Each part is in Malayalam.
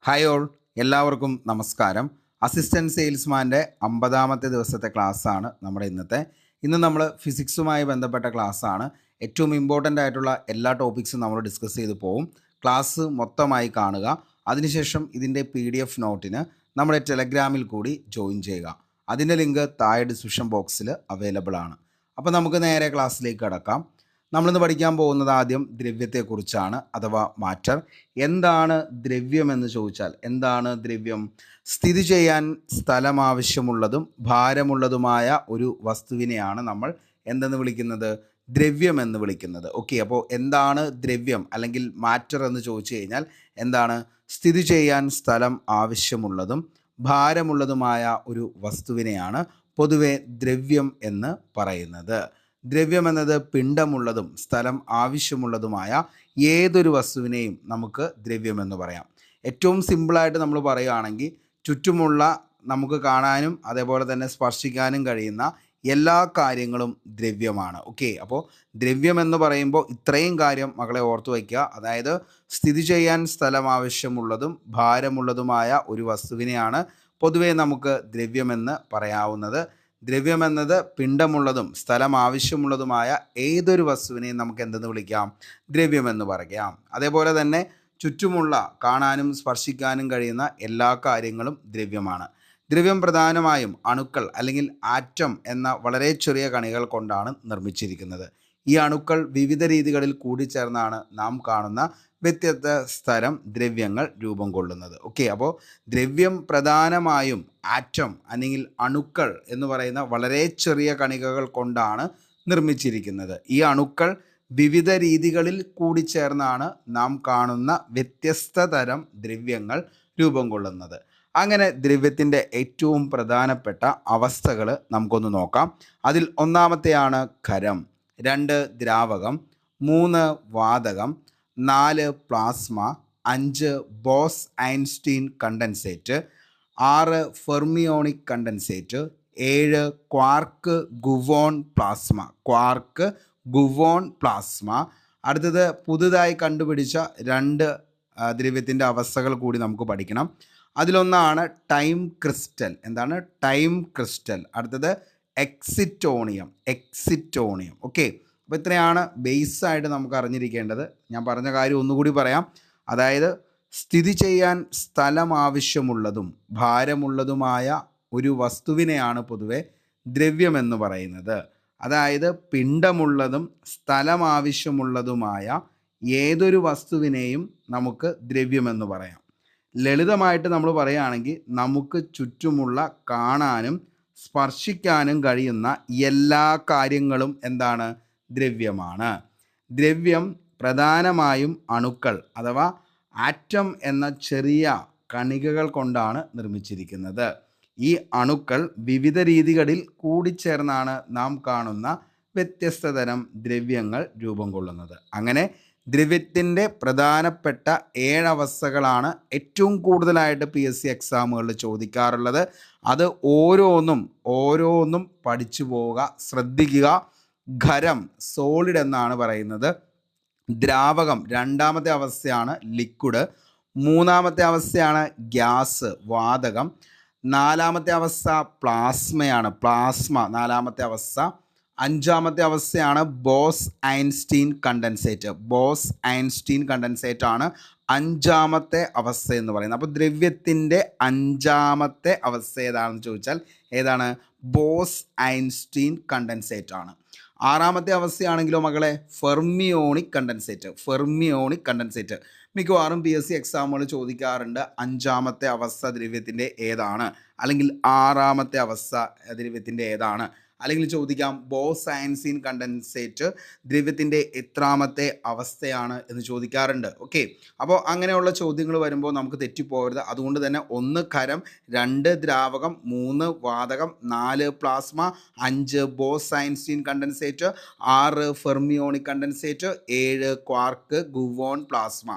ഹായ് ഓൾ, എല്ലാവർക്കും നമസ്കാരം. അസിസ്റ്റൻറ്റ് സെയിൽസ്മാൻ്റെ 50ാമത്തെ ദിവസത്തെ ക്ലാസ്സാണ് നമ്മുടെ ഇന്ന് നമ്മൾ ഫിസിക്സുമായി ബന്ധപ്പെട്ട ക്ലാസ്സാണ്. ഏറ്റവും ഇമ്പോർട്ടൻ്റ് ആയിട്ടുള്ള എല്ലാ ടോപ്പിക്സും നമ്മൾ ഡിസ്കസ് ചെയ്ത് പോവും. ക്ലാസ് മൊത്തമായി കാണുക. അതിനുശേഷം ഇതിൻ്റെ PDF നോട്ടിന് നമ്മുടെ ടെലഗ്രാമിൽ കൂടി ജോയിൻ ചെയ്യുക. അതിൻ്റെ ലിങ്ക് താഴെ ഡിസ്ക്രിപ്ഷൻ ബോക്സിൽ അവൈലബിൾ ആണ്. അപ്പോൾ നമുക്ക് നേരെ ക്ലാസ്സിലേക്ക് കടക്കാം. നമ്മളിന്ന് പഠിക്കാൻ പോകുന്നത് ആദ്യം ദ്രവ്യത്തെക്കുറിച്ചാണ്, അഥവാ മാറ്റർ. എന്താണ് ദ്രവ്യം എന്ന് ചോദിച്ചാൽ എന്താണ് ദ്രവ്യം? സ്ഥിതി ചെയ്യാൻ സ്ഥലം ആവശ്യമുള്ളതും ഭാരമുള്ളതുമായ ഒരു വസ്തുവിനെയാണ് നമ്മൾ എന്തെന്ന് വിളിക്കുന്നത്? ദ്രവ്യം എന്ന് വിളിക്കുന്നത്. ഓക്കെ, അപ്പോൾ എന്താണ് ദ്രവ്യം അല്ലെങ്കിൽ മാറ്റർ എന്ന് ചോദിച്ചു കഴിഞ്ഞാൽ എന്താണ്? സ്ഥിതി ചെയ്യാൻ സ്ഥലം ആവശ്യമുള്ളതും ഭാരമുള്ളതുമായ ഒരു വസ്തുവിനെയാണ് പൊതുവെ ദ്രവ്യം എന്ന് പറയുന്നത്. ദ്രവ്യം എന്നത് പിണ്ഡമുള്ളതും സ്ഥലം ആവശ്യമുള്ളതുമായ ഏതൊരു വസ്തുവിനെയും നമുക്ക് ദ്രവ്യമെന്ന് പറയാം. ഏറ്റവും സിമ്പിളായിട്ട് നമ്മൾ പറയുകയാണെങ്കിൽ ചുറ്റുമുള്ള നമുക്ക് കാണാനും അതേപോലെ തന്നെ സ്പർശിക്കാനും കഴിയുന്ന എല്ലാ കാര്യങ്ങളും ദ്രവ്യമാണ്. ഓക്കെ, അപ്പോൾ ദ്രവ്യം എന്ന് പറയുമ്പോൾ ഇത്രയും കാര്യം മക്കളെ ഓർത്തു വയ്ക്കുക. അതായത് സ്ഥിതി ചെയ്യാൻ സ്ഥലം ആവശ്യമുള്ളതും ഭാരമുള്ളതുമായ ഒരു വസ്തുവിനെയാണ് പൊതുവേ നമുക്ക് ദ്രവ്യമെന്ന് പറയാവുന്നത്. ദ്രവ്യം എന്നത് പിണ്ഡമുള്ളതും സ്ഥലം ആവശ്യമുള്ളതുമായ ഏതൊരു വസ്തുവിനെയും നമുക്ക് എന്തെന്ന് വിളിക്കാം? ദ്രവ്യമെന്ന് പറയാം. അതേപോലെ തന്നെ ചുറ്റുമുള്ള കാണാനും സ്പർശിക്കാനും കഴിയുന്ന എല്ലാ കാര്യങ്ങളും ദ്രവ്യമാണ്. ദ്രവ്യം പ്രധാനമായും അണുക്കൾ അല്ലെങ്കിൽ ആറ്റം എന്ന വളരെ ചെറിയ കണികൾ കൊണ്ടാണ് നിർമ്മിച്ചിരിക്കുന്നത്. ഈ അണുക്കൾ വിവിധ രീതികളിൽ കൂടിച്ചേർന്നാണ് നാം കാണുന്ന വ്യത്യസ്ത തരം ദ്രവ്യങ്ങൾ രൂപം കൊള്ളുന്നത്. ഓക്കെ, അപ്പോൾ ദ്രവ്യം പ്രധാനമായും ആറ്റം അല്ലെങ്കിൽ അണുക്കൾ എന്ന് പറയുന്ന വളരെ ചെറിയ കണികകൾ കൊണ്ടാണ് നിർമ്മിച്ചിരിക്കുന്നത്. ഈ അണുക്കൾ വിവിധ രീതികളിൽ കൂടിച്ചേർന്നാണ് നാം കാണുന്ന വ്യത്യസ്ത തരം ദ്രവ്യങ്ങൾ രൂപം കൊള്ളുന്നത്. അങ്ങനെ ദ്രവ്യത്തിൻ്റെ ഏറ്റവും പ്രധാനപ്പെട്ട അവസ്ഥകൾ നമുക്കൊന്ന് നോക്കാം. അതിൽ ഒന്നാമത്തെയാണ് ഖരം, 2 ദ്രാവകം, 3 വാതകം, 4 plasma, 5 Bose Einstein condensate, 6 fermionic condensate, 7 quark gluon plasma. അടുത്തത് പുതുതായി കണ്ടുപിടിച്ച 2 ദ്രവ്യത്തിൻ്റെ അവസ്ഥകൾ കൂടി നമുക്ക് പഠിക്കണം. അതിലൊന്നാണ് ടൈം ക്രിസ്റ്റൽ. എന്താണ് ടൈം ക്രിസ്റ്റൽ? അടുത്തത് എക്സിറ്റോണിയം. ഓക്കെ, അപ്പോൾ ഇത്രയാണ് ബേസായിട്ട് നമുക്ക് അറിഞ്ഞിരിക്കേണ്ടത്. ഞാൻ പറഞ്ഞ കാര്യം ഒന്നുകൂടി പറയാം. അതായത് സ്ഥിതി ചെയ്യാൻ സ്ഥലം ആവശ്യമുള്ളതും ഭാരമുള്ളതുമായ ഒരു വസ്തുവിനെയാണ് പൊതുവെ ദ്രവ്യമെന്ന് പറയുന്നത്. അതായത് പിണ്ഡമുള്ളതും സ്ഥലം ആവശ്യമുള്ളതുമായ ഏതൊരു വസ്തുവിനെയും നമുക്ക് ദ്രവ്യമെന്ന് പറയാം. ലളിതമായിട്ട് നമ്മൾ പറയുകയാണെങ്കിൽ നമുക്ക് ചുറ്റുമുള്ള കാണാനും സ്പർശിക്കാനും കഴിയുന്ന എല്ലാ കാര്യങ്ങളും എന്താണ്? ദ്രവ്യമാണ്. ദ്രവ്യം പ്രധാനമായും അണുക്കൾ അഥവാ ആറ്റം എന്ന ചെറിയ കണികകൾ കൊണ്ടാണ് നിർമ്മിച്ചിരിക്കുന്നത്. ഈ അണുക്കൾ വിവിധ രീതികളിൽ കൂടിച്ചേർന്നാണ് നാം കാണുന്ന വ്യത്യസ്ത തരം ദ്രവ്യങ്ങൾ രൂപം കൊള്ളുന്നത്. അങ്ങനെ ദ്രവ്യത്തിൻ്റെ പ്രധാനപ്പെട്ട 7 അവസ്ഥകളാണ് ഏറ്റവും കൂടുതലായിട്ട് PSC എക്സാമുകളിൽ ചോദിക്കാറുള്ളത്. അത് ഓരോന്നും പഠിച്ചു പോവുക, ശ്രദ്ധിക്കുക. ഖരം സോളിഡ് എന്നാണ് പറയുന്നത്. ദ്രാവകം 2ാമത്തെ അവസ്ഥയാണ് ലിക്വിഡ്. 3ാമത്തെ അവസ്ഥയാണ് ഗ്യാസ്, വാതകം. 4ാമത്തെ അവസ്ഥ പ്ലാസ്മയാണ്, 4ാമത്തെ അവസ്ഥ. 5ാമത്തെ അവസ്ഥയാണ് ബോസ് ഐൻസ്റ്റീൻ കണ്ടൻസേറ്റ് ആണ് 5ാമത്തെ അവസ്ഥ എന്ന് പറയുന്നത്. അപ്പോൾ ദ്രവ്യത്തിൻ്റെ 5ാമത്തെ അവസ്ഥ ഏതാണെന്ന് ചോദിച്ചാൽ ഏതാണ്? ബോസ് ഐൻസ്റ്റീൻ കണ്ടൻസേറ്റ് ആണ്. 6ാമത്തെ അവസ്ഥയാണെങ്കിലോ മകളെ ഫെർമിയോണിക് കണ്ടൻസേറ്റ്. മിക്കവാറും PSC എക്സാമുകൾ ചോദിക്കാറുണ്ട് 5ാമത്തെ അവസ്ഥ ദ്രവ്യത്തിൻ്റെ ഏതാണ്, അല്ലെങ്കിൽ 6ാമത്തെ അവസ്ഥ ദ്രവ്യത്തിൻ്റെ ഏതാണ്, അല്ലെങ്കിൽ ചോദിക്കാം ബോസ് ഐൻസ്റ്റീൻ കണ്ടൻസേറ്റ് ദ്രവ്യത്തിൻ്റെ എത്രാമത്തെ അവസ്ഥയാണ് എന്ന് ചോദിക്കാറുണ്ട്. ഓക്കെ, അപ്പോൾ അങ്ങനെയുള്ള ചോദ്യങ്ങൾ വരുമ്പോൾ നമുക്ക് തെറ്റിപ്പോകരുത്. അതുകൊണ്ട് തന്നെ 1 ഖരം, 2 ദ്രാവകം, 3 വാതകം, 4 plasma, 5 Bose Einstein condensate, 6 fermionic condensate, 7 quark gluon plasma.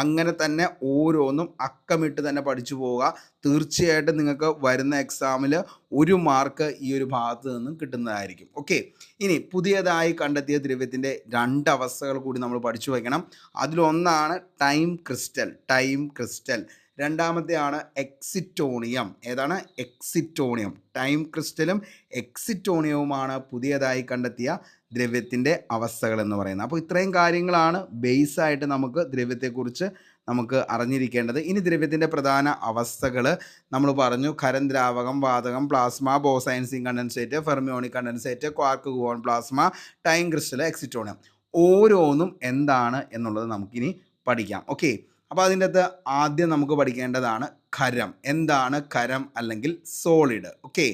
അങ്ങനെ തന്നെ ഓരോന്നും അക്കമിട്ട് തന്നെ പഠിച്ചു പോവുക. തീർച്ചയായിട്ടും നിങ്ങൾക്ക് വരുന്ന എക്സാമിൽ 1 മാർക്ക് ഈ ഒരു ഭാഗത്ത് നിന്നും കിട്ടുന്നതായിരിക്കും. ഓക്കെ, ഇനി പുതിയതായി കണ്ടെത്തിയ ദ്രവ്യത്തിൻ്റെ 2 അവസ്ഥകൾ കൂടി നമ്മൾ പഠിച്ചു വയ്ക്കണം. അതിലൊന്നാണ് ടൈം ക്രിസ്റ്റൽ. രണ്ടാമത്തെയാണ് എക്സിറ്റോണിയം. ഏതാണ്? എക്സിറ്റോണിയം. ടൈം ക്രിസ്റ്റലും എക്സിറ്റോണിയവുമാണ് പുതിയതായി കണ്ടെത്തിയ ദ്രവ്യത്തിൻ്റെ അവസ്ഥകൾ എന്ന് പറയുന്നത്. അപ്പോൾ ഇത്രയും കാര്യങ്ങളാണ് ബേസായിട്ട് നമുക്ക് ദ്രവ്യത്തെക്കുറിച്ച് നമുക്ക് അറിഞ്ഞിരിക്കേണ്ടത്. ഇനി ദ്രവ്യത്തിൻ്റെ പ്രധാന അവസ്ഥകൾ നമ്മൾ പറഞ്ഞു. ഖരം, ദ്രാവകം, വാതകം, plasma, Bose Einstein condensate, fermionic condensate, quark gluon plasma, time crystal, excitonium. ഓരോന്നും എന്താണ് എന്നുള്ളത് നമുക്കിനി പഠിക്കാം. ഓക്കെ, അപ്പോൾ അതിൻ്റെ അകത്ത് ആദ്യം നമുക്ക് പഠിക്കേണ്ടതാണ് ഖരം. എന്താണ് ഖരം അല്ലെങ്കിൽ സോളിഡ്? ഓക്കെ,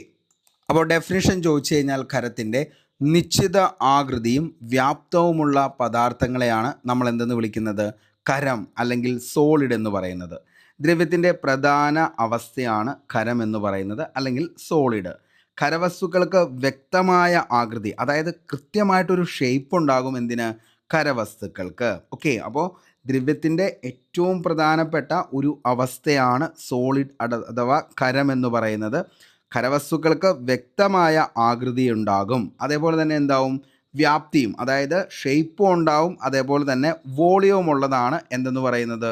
അപ്പോൾ ഡെഫിനിഷൻ ചോദിച്ചു കഴിഞ്ഞാൽ ഖരത്തിൻ്റെ നിശ്ചിത ആകൃതിയും വ്യാപ്തവുമുള്ള പദാർത്ഥങ്ങളെയാണ് നമ്മൾ എന്തെന്ന് വിളിക്കുന്നത്? ഖരം അല്ലെങ്കിൽ സോളിഡ് എന്ന് പറയുന്നത്. ദ്രവ്യത്തിൻ്റെ പ്രധാന അവസ്ഥയാണ് ഖരം എന്ന് പറയുന്നത് അല്ലെങ്കിൽ സോളിഡ്. ഖരവസ്തുക്കൾക്ക് വ്യക്തമായ ആകൃതി, അതായത് കൃത്യമായിട്ടൊരു ഷേപ്പ് ഉണ്ടാകും. എന്തിന്? ഖരവസ്തുക്കൾക്ക്. ഓക്കെ, അപ്പോൾ ദ്രവ്യത്തിൻ്റെ ഏറ്റവും പ്രധാനപ്പെട്ട ഒരു അവസ്ഥയാണ് സോളിഡ് അഥവാ ഖരം എന്ന് പറയുന്നത്. ഖരവസ്തുക്കൾക്ക് വ്യക്തമായ ആകൃതി ഉണ്ടാകും, അതേപോലെ തന്നെ എന്താവും? വ്യാപ്തിയും, അതായത് ഷേപ്പും ഉണ്ടാവും, അതേപോലെ തന്നെ വോളിയവും ഉള്ളതാണ് എന്തെന്ന് പറയുന്നത്?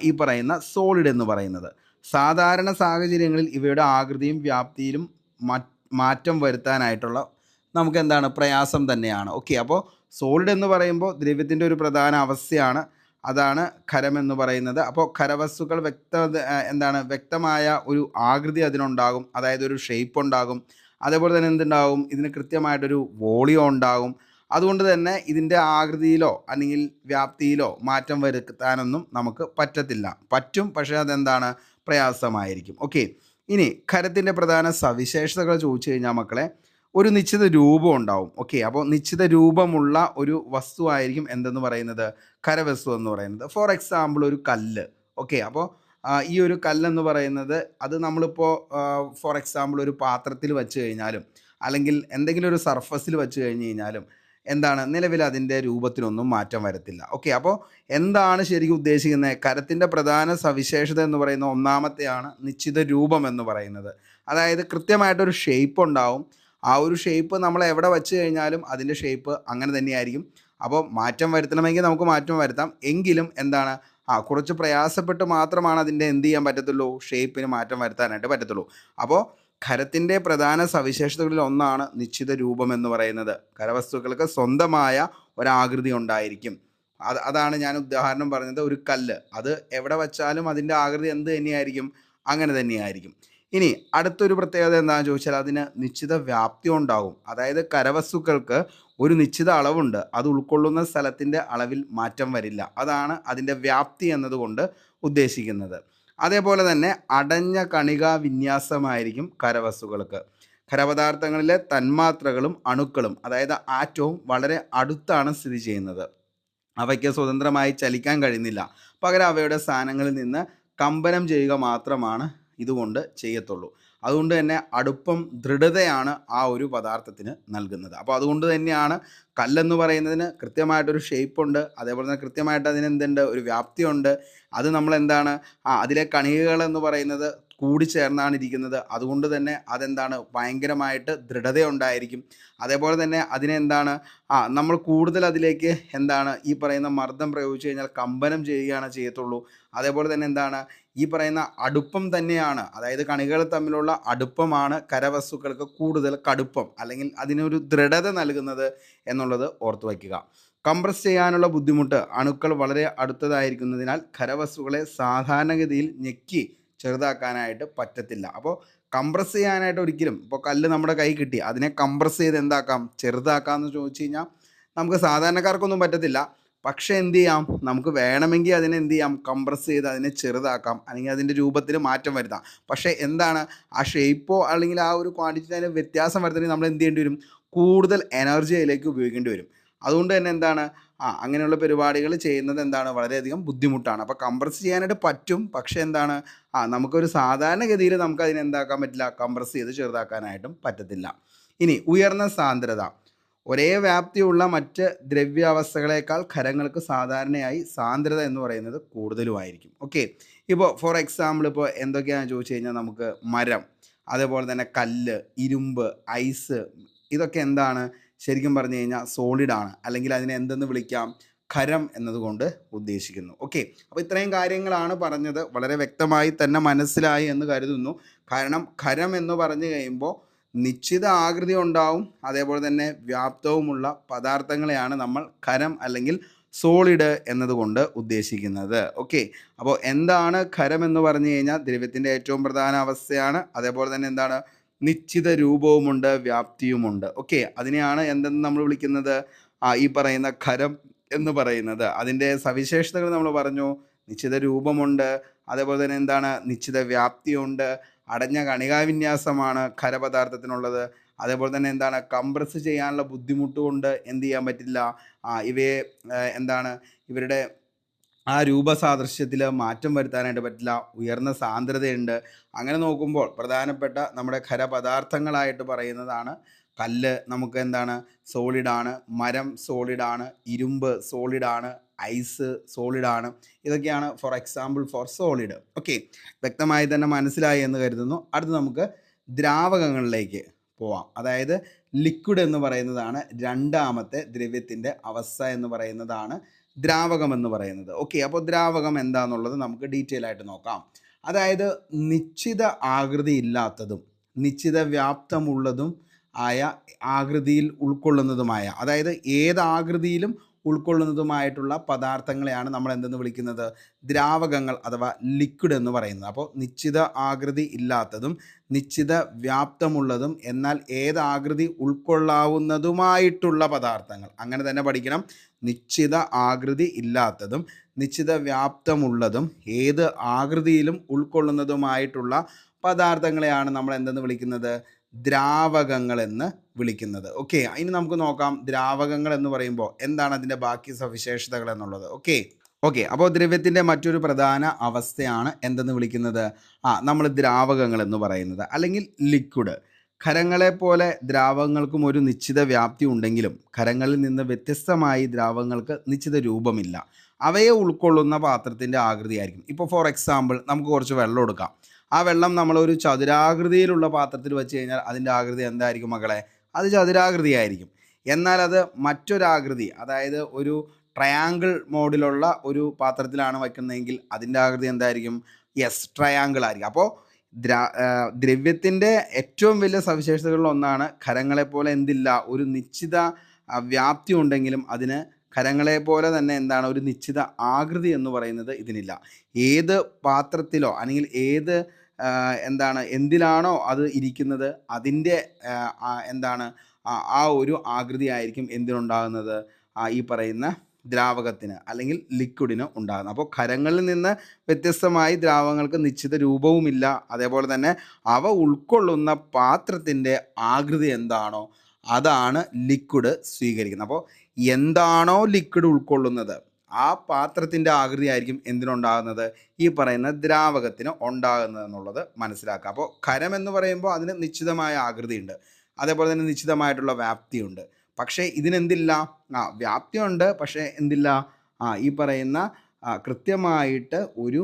ഈ പറയുന്ന സോളിഡ് എന്ന് പറയുന്നത്. സാധാരണ സാഹചര്യങ്ങളിൽ ഇവയുടെ ആകൃതിയും വ്യാപ്തിയിലും മാറ്റം വരുത്താനായിട്ടുള്ള നമുക്ക് എന്താണ്? പ്രയാസം തന്നെയാണ്. ഓക്കെ, അപ്പോൾ സോളിഡ് എന്ന് പറയുമ്പോൾ ദ്രവ്യത്തിൻ്റെ ഒരു പ്രധാന അവസ്ഥയാണ്, അതാണ് ഖരം എന്ന് പറയുന്നത്. അപ്പോൾ ഖരവസ്തുക്കൾ വ്യക്തമായ ഒരു ആകൃതി അതിനുണ്ടാകും, അതായത് ഒരു ഷേപ്പ് ഉണ്ടാകും, അതേപോലെ തന്നെ എന്തുണ്ടാകും? ഇതിന് കൃത്യമായിട്ടൊരു വോളിയം ഉണ്ടാകും. അതുകൊണ്ട് തന്നെ ഇതിൻ്റെ ആകൃതിയിലോ അല്ലെങ്കിൽ വ്യാപ്തിയിലോ മാറ്റം വരുത്താനൊന്നും നമുക്ക് പറ്റും, പക്ഷേ അതെന്താണ്? പ്രയാസമായിരിക്കും. ഓക്കെ, ഇനി ഖരത്തിൻ്റെ പ്രധാന സവിശേഷതകൾ ചോദിച്ചു കഴിഞ്ഞാൽ മക്കളെ, ഒരു നിശ്ചിത രൂപം ഉണ്ടാവും. ഓക്കെ, അപ്പോൾ നിശ്ചിത രൂപമുള്ള ഒരു വസ്തു ആയിരിക്കും എന്തെന്ന് പറയുന്നത്? ഖരവസ്തു എന്ന് പറയുന്നത്. ഫോർ എക്സാമ്പിൾ ഒരു കല്ല്. ഓക്കെ, അപ്പോൾ ഈ ഒരു കല്ലെന്ന് പറയുന്നത് അത് നമ്മളിപ്പോൾ ഫോർ എക്സാമ്പിൾ ഒരു പാത്രത്തിൽ വെച്ച് കഴിഞ്ഞാലും അല്ലെങ്കിൽ എന്തെങ്കിലും ഒരു സർഫസിൽ വെച്ച് കഴിഞ്ഞ് കഴിഞ്ഞാലും എന്താണ്? നിലവിൽ അതിൻ്റെ രൂപത്തിനൊന്നും മാറ്റം വരത്തില്ല. ഓക്കെ, അപ്പോൾ എന്താണ് ശരിക്കും ഉദ്ദേശിക്കുന്നത്? ഖരത്തിൻ്റെ പ്രധാന സവിശേഷത എന്ന് പറയുന്ന ഒന്നാമത്തെയാണ് നിശ്ചിത രൂപം എന്ന് പറയുന്നത്. അതായത് കൃത്യമായിട്ടൊരു ഷേപ്പ് ഉണ്ടാവും. ആ ഒരു ഷേപ്പ് നമ്മൾ എവിടെ വെച്ച് കഴിഞ്ഞാലും അതിൻ്റെ ഷേപ്പ് അങ്ങനെ തന്നെയായിരിക്കും. അപ്പോൾ മാറ്റം വരുത്തണമെങ്കിൽ നമുക്ക് മാറ്റം വരുത്താം, എങ്കിലും എന്താണ്? കുറച്ച് പ്രയാസപ്പെട്ട് മാത്രമാണ് അതിൻ്റെ എന്ത് ചെയ്യാൻ പറ്റത്തുള്ളൂ? ഷേപ്പിന് മാറ്റം വരുത്താനായിട്ട് പറ്റത്തുള്ളൂ. അപ്പോൾ ഖരത്തിൻ്റെ പ്രധാന സവിശേഷതകളിൽ ഒന്നാണ് നിശ്ചിത രൂപം എന്ന് പറയുന്നത്. ഖരവസ്തുക്കൾക്ക് സ്വന്തമായ ഒരാകൃതി ഉണ്ടായിരിക്കും. അതാണ് ഞാൻ ഉദാഹരണം പറഞ്ഞത്. ഒരു കല്ല് അത് എവിടെ വച്ചാലും അതിൻ്റെ ആകൃതി എന്ത് തന്നെയായിരിക്കും? അങ്ങനെ തന്നെയായിരിക്കും. ഇനി അടുത്തൊരു പ്രത്യേകത എന്താണെന്ന് ചോദിച്ചാൽ അതിന് നിശ്ചിത വ്യാപ്തി ഉണ്ടാകും. അതായത് ഖരവസ്തുക്കൾക്ക് ഒരു നിശ്ചിത അളവുണ്ട്, അത് ഉൾക്കൊള്ളുന്ന സ്ഥലത്തിൻ്റെ അളവിൽ മാറ്റം വരില്ല. അതാണ് അതിൻ്റെ വ്യാപ്തി എന്നതുകൊണ്ട് ഉദ്ദേശിക്കുന്നത്. അതേപോലെ തന്നെ അടഞ്ഞ കണികാ വിന്യാസമായിരിക്കും ഖരവസ്തുക്കൾക്ക്. ഖരപദാർത്ഥങ്ങളിലെ തന്മാത്രകളും അണുക്കളും, അതായത് ആറ്റവും വളരെ അടുത്താണ് സ്ഥിതി ചെയ്യുന്നത്. അവയ്ക്ക് സ്വതന്ത്രമായി ചലിക്കാൻ കഴിയുന്നില്ല, പകരം അവയുടെ സ്ഥാനങ്ങളിൽ നിന്ന് കമ്പനം ചെയ്യുക മാത്രമാണ് ഇതുകൊണ്ട് ചെയ്യത്തുള്ളൂ. അതുകൊണ്ട് തന്നെ അടുപ്പം, ദൃഢതയാണ് ആ ഒരു പദാർത്ഥത്തിന് നൽകുന്നത്. അപ്പോൾ അതുകൊണ്ട് തന്നെയാണ് കല്ലെന്ന് പറയുന്നതിന് കൃത്യമായിട്ടൊരു ഷേപ്പുണ്ട്, അതേപോലെ തന്നെ കൃത്യമായിട്ട് അതിനെന്തുണ്ട്? ഒരു വ്യാപ്തിയുണ്ട്. അത് നമ്മളെന്താണ്? അതിലെ കണികകൾ എന്ന് പറയുന്നത് കൂടിച്ചേർന്നാണ് ഇരിക്കുന്നത്. അതുകൊണ്ട് തന്നെ അതെന്താണ്? ഭയങ്കരമായിട്ട് ദൃഢതയുണ്ടായിരിക്കും. അതേപോലെ തന്നെ അതിനെന്താണ്? നമ്മൾ കൂടുതൽ അതിലേക്ക് എന്താണ്? ഈ പറയുന്ന മർദ്ദം പ്രയോഗിച്ചു കഴിഞ്ഞാൽ കമ്പനം ചെയ്യുകയാണ് ചെയ്യത്തുള്ളൂ. അതേപോലെ തന്നെ എന്താണ്? ഈ പറയുന്ന അടുപ്പം തന്നെയാണ്, അതായത് കണികൾ തമ്മിലുള്ള അടുപ്പമാണ് ഖരവസ്തുക്കൾക്ക് കൂടുതൽ കടുപ്പം അല്ലെങ്കിൽ അതിനൊരു ദൃഢത നൽകുന്നത് എന്നുള്ളത് ഓർത്തു വയ്ക്കുക. കംപ്രസ് ചെയ്യാനുള്ള ബുദ്ധിമുട്ട്, അണുക്കൾ വളരെ അടുത്തതായിരിക്കുന്നതിനാൽ ഖരവസ്തുക്കളെ സാധാരണഗതിയിൽ ഞെക്കി ചെറുതാക്കാനായിട്ട് പറ്റത്തില്ല. അപ്പോൾ കംപ്രസ് ചെയ്യാനായിട്ട് ഒരിക്കലും, ഇപ്പോൾ കല്ല് നമ്മുടെ കൈ കിട്ടി, അതിനെ കംപ്രസ് ചെയ്ത് എന്താക്കാം? ചെറുതാക്കാമെന്ന് ചോദിച്ചു കഴിഞ്ഞാൽ നമുക്ക് സാധാരണക്കാർക്കൊന്നും പറ്റത്തില്ല. പക്ഷേ എന്ത് ചെയ്യാം? നമുക്ക് വേണമെങ്കിൽ അതിനെ എന്ത് ചെയ്യാം? കംപ്രസ് ചെയ്ത് അതിനെ ചെറുതാക്കാം, അല്ലെങ്കിൽ അതിൻ്റെ രൂപത്തിൽ മാറ്റം വരുത്താം. പക്ഷേ എന്താണ്? ആ ഷേപ്പോ അല്ലെങ്കിൽ ആ ഒരു ക്വാണ്ടിറ്റി അതിന് വ്യത്യാസം വരുത്തണമെങ്കിൽ നമ്മൾ എന്ത് ചെയ്യേണ്ടി വരും? കൂടുതൽ എനർജി അതിലേക്ക് ഉപയോഗിക്കേണ്ടി വരും. അതുകൊണ്ട് തന്നെ എന്താണ്? അങ്ങനെയുള്ള പരിപാടികൾ ചെയ്യുന്നത് എന്താണ്? വളരെയധികം ബുദ്ധിമുട്ടാണ്. അപ്പോൾ കംപ്രസ് ചെയ്യാനായിട്ട് പറ്റും, പക്ഷേ എന്താണ്? നമുക്കൊരു സാധാരണഗതിയിൽ നമുക്ക് അതിനെ എന്താക്കാൻ പറ്റില്ല? കംപ്രസ് ചെയ്ത് ചെറുതാക്കാനായിട്ടും പറ്റത്തില്ല. ഇനി ഉയർന്ന സാന്ദ്രത. ഒരേ വ്യാപ്തിയുള്ള മറ്റ് ദ്രവ്യാവസ്ഥകളേക്കാൾ ഖരങ്ങൾക്ക് സാധാരണയായി സാന്ദ്രത എന്ന് പറയുന്നത് കൂടുതലുമായിരിക്കും. ഓക്കെ, ഇപ്പോൾ ഫോർ എക്സാമ്പിൾ ഇപ്പോൾ എന്തൊക്കെയാണെന്ന് ചോദിച്ചു കഴിഞ്ഞാൽ നമുക്ക് മരം, അതേപോലെ തന്നെ കല്ല്, ഇരുമ്പ്, ഐസ്, ഇതൊക്കെ എന്താണ്? ശരിക്കും പറഞ്ഞു കഴിഞ്ഞാൽ സോളിഡാണ്, അല്ലെങ്കിൽ അതിനെ എന്തെന്ന് വിളിക്കാം? ഖരം എന്നതുകൊണ്ട് ഉദ്ദേശിക്കുന്നു. ഓക്കെ, അപ്പോൾ ഇത്രയും കാര്യങ്ങളാണ് പറഞ്ഞത്. വളരെ വ്യക്തമായി തന്നെ മനസ്സിലായി എന്ന് കരുതുന്നു. കാരണം ഖരം എന്ന് പറഞ്ഞു കഴിയുമ്പോൾ നിശ്ചിത ആകൃതി ഉണ്ടാവും, അതേപോലെ തന്നെ വ്യാപ്തവുമുള്ള പദാർത്ഥങ്ങളെയാണ് നമ്മൾ ഖരം അല്ലെങ്കിൽ സോളിഡ് എന്നതുകൊണ്ട് ഉദ്ദേശിക്കുന്നത്. ഓക്കെ, അപ്പോൾ എന്താണ് ഖരം എന്ന് പറഞ്ഞു കഴിഞ്ഞാൽ ദ്രവ്യത്തിൻ്റെ ഏറ്റവും പ്രധാന അവസ്ഥയാണ്. അതേപോലെ തന്നെ എന്താണ്, നിശ്ചിത രൂപവുമുണ്ട്, വ്യാപ്തിയുമുണ്ട്. ഓക്കെ, അതിനെയാണ് എന്തെന്ന് നമ്മൾ വിളിക്കുന്നത്, ഈ പറയുന്ന ഖരം എന്ന് പറയുന്നത്. അതിൻ്റെ സവിശേഷതകൾ നമ്മൾ പറഞ്ഞു. നിശ്ചിത രൂപമുണ്ട്, അതേപോലെ തന്നെ എന്താണ്, നിശ്ചിത വ്യാപ്തിയുണ്ട്, അടഞ്ഞ കണികാവിന്യാസമാണ് ഖരപദാർത്ഥത്തിനുള്ളത്. അതേപോലെ തന്നെ എന്താണ്, കംപ്രസ് ചെയ്യാനുള്ള ബുദ്ധിമുട്ട് കൊണ്ട് എന്ത് ചെയ്യാൻ പറ്റില്ല, ഇവയെ എന്താണ്, ഇവരുടെ ആ രൂപസാദൃശ്യത്തിൽ മാറ്റം വരുത്താനായിട്ട് പറ്റില്ല. ഉയർന്ന സാന്ദ്രതയുണ്ട്. അങ്ങനെ നോക്കുമ്പോൾ പ്രധാനപ്പെട്ട നമ്മുടെ ഖരപദാർത്ഥങ്ങളായിട്ട് പറയുന്നതാണ് കല്ല് നമുക്ക് എന്താണ്, സോളിഡാണ്. മരം സോളിഡാണ്. ഇരുമ്പ് സോളിഡാണ്. ഐസ് സോളിഡാണ്. ഇതൊക്കെയാണ് for example for solid. Okay, വ്യക്തമായി തന്നെ മനസ്സിലായി എന്ന് കരുതുന്നു. അടുത്ത് നമുക്ക് ദ്രാവകങ്ങളിലേക്ക് പോവാം. അതായത് ലിക്വിഡ് എന്ന് പറയുന്നതാണ് രണ്ടാമത്തെ ദ്രവ്യത്തിൻ്റെ അവസ്ഥ എന്ന് പറയുന്നതാണ് ദ്രാവകം എന്ന് പറയുന്നത്. ഓക്കെ, അപ്പോൾ ദ്രാവകം എന്താണെന്നുള്ളത് നമുക്ക് ഡീറ്റെയിൽ ആയിട്ട് നോക്കാം. അതായത് നിശ്ചിത ആകൃതി ഇല്ലാത്തതും നിശ്ചിത വ്യാപ്തമുള്ളതും ആയ ആകൃതിയിൽ ഉൾക്കൊള്ളുന്നതുമായ, അതായത് ഏത് ആകൃതിയിലും ഉൾക്കൊള്ളുന്നതുമായിട്ടുള്ള പദാർത്ഥങ്ങളെയാണ് നമ്മൾ എന്തെന്ന് വിളിക്കുന്നത്, ദ്രാവകങ്ങൾ അഥവാ ലിക്വിഡ് എന്ന് പറയുന്നത്. അപ്പോൾ നിശ്ചിത ആകൃതി ഇല്ലാത്തതും നിശ്ചിത വ്യാപ്തമുള്ളതും എന്നാൽ ഏത് ആകൃതി ഉൾക്കൊള്ളാവുന്നതുമായിട്ടുള്ള പദാർത്ഥങ്ങൾ, അങ്ങനെ തന്നെ പഠിക്കണം. നിശ്ചിത ആകൃതി ഇല്ലാത്തതും നിശ്ചിത വ്യാപ്തമുള്ളതും ഏത് ആകൃതിയിലും ഉൾക്കൊള്ളുന്നതുമായിട്ടുള്ള പദാർത്ഥങ്ങളെയാണ് നമ്മൾ എന്തെന്ന് വിളിക്കുന്നത്, ദ്രാവകങ്ങൾ എന്ന് വിളിക്കുന്നത്. ഓക്കെ, ഇനി നമുക്ക് നോക്കാം ദ്രാവകങ്ങൾ എന്ന് പറയുമ്പോൾ എന്താണ് അതിൻ്റെ ബാക്കി സവിശേഷതകൾ എന്നുള്ളത്. ഓക്കെ, അപ്പോൾ ദ്രവ്യത്തിൻ്റെ മറ്റൊരു പ്രധാന അവസ്ഥയാണ് എന്തെന്ന് വിളിക്കുന്നത്, നമ്മൾ ദ്രാവകങ്ങൾ എന്ന് പറയുന്നത് അല്ലെങ്കിൽ ലിക്വിഡ്. ഖരങ്ങളെപ്പോലെ ദ്രാവകങ്ങൾക്കും ഒരു നിശ്ചിത വ്യാപ്തി ഉണ്ടെങ്കിലും ഖരങ്ങളിൽ നിന്ന് വ്യത്യസ്തമായി ദ്രാവകങ്ങൾക്ക് നിശ്ചിത രൂപമില്ല. അവയെ ഉൾക്കൊള്ളുന്ന പാത്രത്തിൻ്റെ ആകൃതിയായിരിക്കും. ഇപ്പോൾ ഫോർ എക്സാമ്പിൾ നമുക്ക് കുറച്ച് വെള്ളം എടുക്കാം. ആ വെള്ളം നമ്മളൊരു ചതുരാകൃതിയിലുള്ള പാത്രത്തിൽ വെച്ച് കഴിഞ്ഞാൽ അതിൻ്റെ ആകൃതി എന്തായിരിക്കും മക്കളെ, അത് ചതുരാകൃതിയായിരിക്കും. എന്നാൽ അത് മറ്റൊരാകൃതി, അതായത് ഒരു ട്രയാങ്കിൾ മോഡിലുള്ള ഒരു പാത്രത്തിലാണ് വയ്ക്കുന്നതെങ്കിൽ അതിൻ്റെ ആകൃതി എന്തായിരിക്കും, ട്രയാങ്കിൾ ആയിരിക്കും. അപ്പോൾ ദ്രവ്യത്തിൻ്റെ ഏറ്റവും വലിയ സവിശേഷതകളിൽ ഒന്നാണ് ഖരങ്ങളെപ്പോലെ എന്തില്ല, ഒരു നിശ്ചിത വ്യാപ്തി ഉണ്ടെങ്കിലും അതിന് ഖരങ്ങളെപ്പോലെ തന്നെ എന്താണ്, ഒരു നിശ്ചിത ആകൃതി എന്ന് പറയുന്നത് ഇതിനില്ല. ഏത് പാത്രത്തിലോ അല്ലെങ്കിൽ ഏത് എന്താണ് എന്തിലാണോ അത് ഇരിക്കുന്നത് അതിൻ്റെ എന്താണ് ആ ഒരു ആകൃതി ആയിരിക്കും എന്തിനുണ്ടാകുന്നത്, ഈ പറയുന്ന ദ്രാവകത്തിന് അല്ലെങ്കിൽ ലിക്വിഡിന് ഉണ്ടാകുന്നത്. അപ്പോൾ ഖരങ്ങളിൽ നിന്ന് വ്യത്യസ്തമായി ദ്രാവകങ്ങൾക്ക് നിശ്ചിത രൂപവുമില്ല. അതേപോലെ തന്നെ അവ ഉൾക്കൊള്ളുന്ന പാത്രത്തിൻ്റെ ആകൃതി എന്താണോ അതാണ് ലിക്വിഡ് സ്വീകരിക്കുന്നത്. അപ്പോൾ എന്താണോ ലിക്വിഡ് ഉൾക്കൊള്ളുന്നത് ആ പാത്രത്തിൻ്റെ ആകൃതി ആയിരിക്കും എന്തിനുണ്ടാകുന്നത്, ഈ പറയുന്ന ദ്രാവകത്തിന് ഉണ്ടാകുന്നത് എന്നുള്ളത് മനസ്സിലാക്കുക. അപ്പോൾ ഖരം എന്ന് പറയുമ്പോൾ അതിന് നിശ്ചിതമായ ആകൃതിയുണ്ട്, അതേപോലെ തന്നെ നിശ്ചിതമായിട്ടുള്ള വ്യാപ്തിയുണ്ട്. പക്ഷേ ഇതിനെന്തില്ല, വ്യാപ്തിയുണ്ട് പക്ഷേ എന്തില്ല, ഈ പറയുന്ന കൃത്യമായിട്ട് ഒരു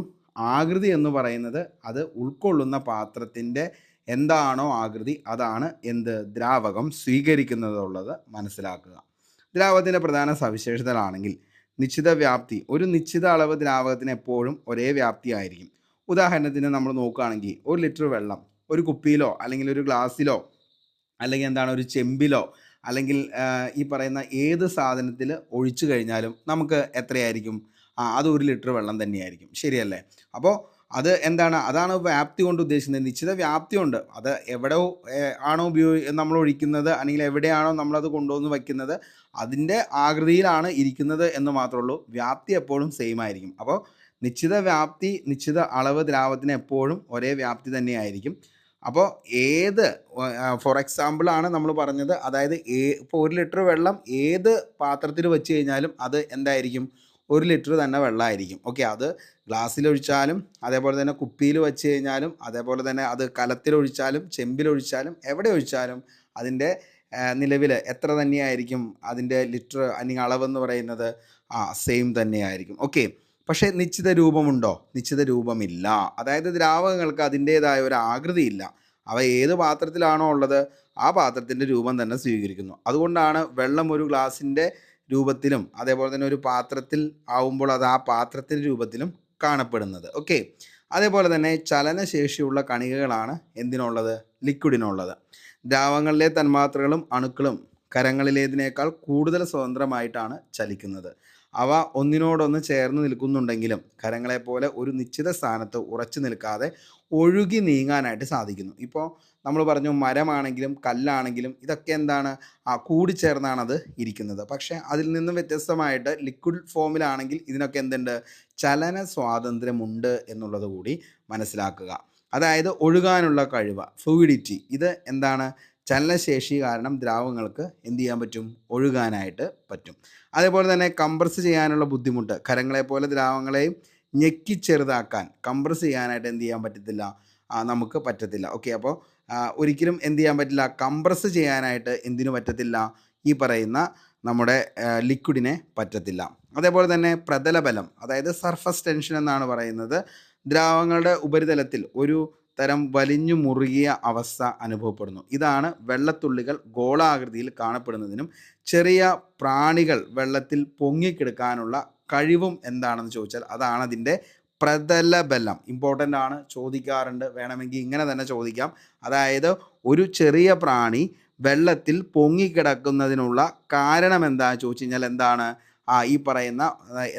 ആകൃതി എന്ന് പറയുന്നത് അത് ഉൾക്കൊള്ളുന്ന പാത്രത്തിൻ്റെ എന്താണോ ആകൃതി അതാണ് എന്ത്, ദ്രാവകം സ്വീകരിക്കുന്നതുള്ളത് മനസ്സിലാക്കുക. ദ്രാവകത്തിൻ്റെ പ്രധാന സവിശേഷതകളാണെങ്കിൽ നിശ്ചിത വ്യാപ്തി, ഒരു നിശ്ചിത അളവ് ദ്രാവകത്തിന് എപ്പോഴും ഒരേ വ്യാപ്തി ആയിരിക്കും. ഉദാഹരണത്തിന് നമ്മൾ നോക്കുകയാണെങ്കിൽ 1 ലിറ്റർ വെള്ളം ഒരു കുപ്പിയിലോ അല്ലെങ്കിൽ ഒരു ഗ്ലാസ്സിലോ അല്ലെങ്കിൽ എന്താണ് ഒരു ചെമ്പിലോ അല്ലെങ്കിൽ ഈ പറയുന്ന ഏത് സാധനത്തിൽ ഒഴിച്ചു കഴിഞ്ഞാലും നമുക്ക് എത്രയായിരിക്കും, അത് 1 ലിറ്റർ വെള്ളം തന്നെയായിരിക്കും. ശരിയല്ലേ? അപ്പോൾ അത് എന്താണ്, അതാണ് വ്യാപ്തി കൊണ്ട് ഉദ്ദേശിക്കുന്നത്. നിശ്ചിത വ്യാപ്തി ഉണ്ട്, അത് എവിടെ ആണോ നമ്മൾ ഒഴിക്കുന്നത് അല്ലെങ്കിൽ എവിടെയാണോ നമ്മളത് കൊണ്ടുവന്ന് വയ്ക്കുന്നത് അതിൻ്റെ ആകൃതിയിലാണ് ഇരിക്കുന്നത് എന്ന് മാത്രമേ ഉള്ളൂ. വ്യാപ്തി എപ്പോഴും സെയിം ആയിരിക്കും. അപ്പോൾ നിശ്ചിത വ്യാപ്തി, നിശ്ചിത അളവ് ദ്രാവകത്തിന് എപ്പോഴും ഒരേ വ്യാപ്തി തന്നെയായിരിക്കും. അപ്പോൾ ഏത് ഫോർ എക്സാമ്പിൾ ആണ് നമ്മൾ പറഞ്ഞത്, അതായത് ഇപ്പോൾ 1 ലിറ്റർ വെള്ളം ഏത് പാത്രത്തിൽ വെച്ച് കഴിഞ്ഞാലും അത് എന്തായിരിക്കും, 1 ലിറ്റർ തന്നെ വെള്ളമായിരിക്കും. ഓക്കെ, അത് ഗ്ലാസ്സിലൊഴിച്ചാലും അതേപോലെ തന്നെ കുപ്പിയിൽ വെച്ച് കഴിഞ്ഞാലും അതേപോലെ തന്നെ അത് കലത്തിലൊഴിച്ചാലും ചെമ്പിലൊഴിച്ചാലും എവിടെ ഒഴിച്ചാലും അതിൻ്റെ നിലവിൽ എത്ര തന്നെയായിരിക്കും, അതിൻ്റെ ലിറ്റർ അല്ലെങ്കിൽ അളവെന്ന് പറയുന്നത് സെയിം തന്നെയായിരിക്കും. ഓക്കെ, പക്ഷേ നിശ്ചിത രൂപമുണ്ടോ, നിശ്ചിത രൂപമില്ല. അതായത് ദ്രാവകങ്ങൾക്ക് അതിൻ്റേതായ ഒരു ആകൃതിയില്ല. അവ ഏത് പാത്രത്തിലാണോ ഉള്ളത് ആ പാത്രത്തിൻ്റെ രൂപം തന്നെ സ്വീകരിക്കുന്നു. അതുകൊണ്ടാണ് വെള്ളം ഒരു ഗ്ലാസിൻ്റെ രൂപത്തിലും അതേപോലെ തന്നെ ഒരു പാത്രത്തിൽ ആവുമ്പോൾ അത് ആ പാത്രത്തിൻ്റെ രൂപത്തിലും കാണപ്പെടുന്നത്. ഓക്കെ, അതേപോലെ തന്നെ ചലനശേഷിയുള്ള കണികകളാണ് എന്തിനുള്ളത്? ലിക്വിഡിനുള്ളത്. ദ്രാവകങ്ങളിലെ തന്മാത്രകളും അണുക്കളും കരങ്ങളിലേതിനേക്കാൾ കൂടുതൽ സ്വതന്ത്രമായിട്ടാണ് ചലിക്കുന്നത്. അവ ഒന്നിനോടൊന്ന് ചേർന്ന് നിൽക്കുന്നുണ്ടെങ്കിലും കരങ്ങളെപ്പോലെ ഒരു നിശ്ചിത സ്ഥാനത്ത് ഉറച്ചു നിൽക്കാതെ ഒഴുകി നീങ്ങാനായിട്ട് സാധിക്കുന്നു. ഇപ്പോൾ നമ്മൾ പറഞ്ഞു മരമാണെങ്കിലും കല്ലാണെങ്കിലും ഇതൊക്കെ എന്താണ് കൂടിച്ചേർന്നാണ് അത് ഇരിക്കുന്നത്. പക്ഷേ അതിൽ നിന്നും വ്യത്യസ്തമായിട്ട് ലിക്വിഡ് ഫോമിലാണെങ്കിൽ ഇതിനൊക്കെ എന്തുണ്ട്? ചലന സ്വാതന്ത്ര്യമുണ്ട് എന്നുള്ളത് കൂടി മനസ്സിലാക്കുക. അതായത് ഒഴുകാനുള്ള കഴിവ്, ഫ്ലൂയിഡിറ്റി, ഇത് എന്താണ്? ചലനശേഷി കാരണം ദ്രാവകങ്ങൾക്ക് എന്ത് ചെയ്യാൻ പറ്റും? ഒഴുകാനായിട്ട് പറ്റും. അതേപോലെ തന്നെ കംപ്രസ് ചെയ്യാനുള്ള ബുദ്ധിമുട്ട്, കരങ്ങളെപ്പോലെ ദ്രാവകങ്ങളെയും ഞെക്കി ചെറുതാക്കാൻ കംപ്രസ് ചെയ്യാനായിട്ട് എന്ത് ചെയ്യാൻ പറ്റത്തില്ല? നമുക്ക് പറ്റത്തില്ല. ഓക്കെ, അപ്പോൾ ഒരിക്കലും എന്ത് ചെയ്യാൻ പറ്റില്ല? കംപ്രസ് ചെയ്യാനായിട്ട് എന്തിനു പറ്റത്തില്ല? ഈ പറയുന്ന നമ്മുടെ ലിക്വിഡിനെ പറ്റത്തില്ല. അതേപോലെ തന്നെ പ്രതലബലം, അതായത് സർഫസ് ടെൻഷൻ എന്നാണ് പറയുന്നത്. ദ്രാവകങ്ങളുടെ ഉപരിതലത്തിൽ ഒരു തരം വലിഞ്ഞു മുറുകിയ അവസ്ഥ അനുഭവപ്പെടുന്നു. ഇതാണ് വെള്ളത്തുള്ളികൾ ഗോളാകൃതിയിൽ കാണപ്പെടുന്നതിനും ചെറിയ പ്രാണികൾ വെള്ളത്തിൽ പൊങ്ങിക്കിടക്കാനുള്ള കഴിവും എന്താണെന്ന് ചോദിച്ചാൽ അതാണ് അതിൻ്റെ പ്രതലബലം. ഇമ്പോർട്ടൻ്റ് ആണ്, ചോദിക്കാറുണ്ട്. വേണമെങ്കിൽ ഇങ്ങനെ തന്നെ ചോദിക്കാം. അതായത് ഒരു ചെറിയ പ്രാണി വെള്ളത്തിൽ പൊങ്ങിക്കിടക്കുന്നതിനുള്ള കാരണം എന്താണെന്ന് ചോദിച്ചു കഴിഞ്ഞാൽ എന്താണ്? ഈ പറയുന്ന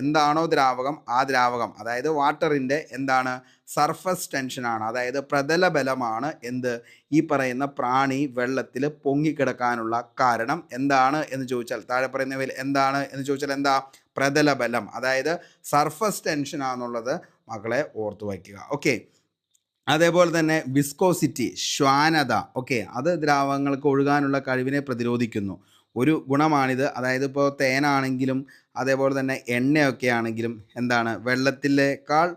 എന്താണോ ദ്രാവകം, ആ ദ്രാവകം അതായത് വാട്ടറിൻ്റെ എന്താണ്? സർഫസ് ടെൻഷനാണ്, അതായത് പ്രതലബലമാണ്. എന്ത്? ഈ പറയുന്ന പ്രാണി വെള്ളത്തിൽ പൊങ്ങിക്കിടക്കാനുള്ള കാരണം എന്താണ് എന്ന് ചോദിച്ചാൽ, താഴെ പറയുന്നവയിൽ എന്താണ് എന്ന് ചോദിച്ചാൽ എന്താ? പ്രതലബലം, അതായത് സർഫസ് ടെൻഷനാണെന്നുള്ളത് മക്കളെ ഓർത്തു വയ്ക്കുക. ഓക്കെ, അതേപോലെ തന്നെ വിസ്കോസിറ്റി, ശ്വാനത, ഓക്കെ, അത് ദ്രാവകങ്ങൾക്ക് ഒഴുകാനുള്ള കഴിവിനെ പ്രതിരോധിക്കുന്നു. ഒരു ഗുണമാണിത്. അതായത് ഇപ്പോൾ തേനാണെങ്കിലും അതേപോലെ തന്നെ എണ്ണയൊക്കെ ആണെങ്കിലും എന്താണ്? വെള്ളത്തിലേക്കാൾ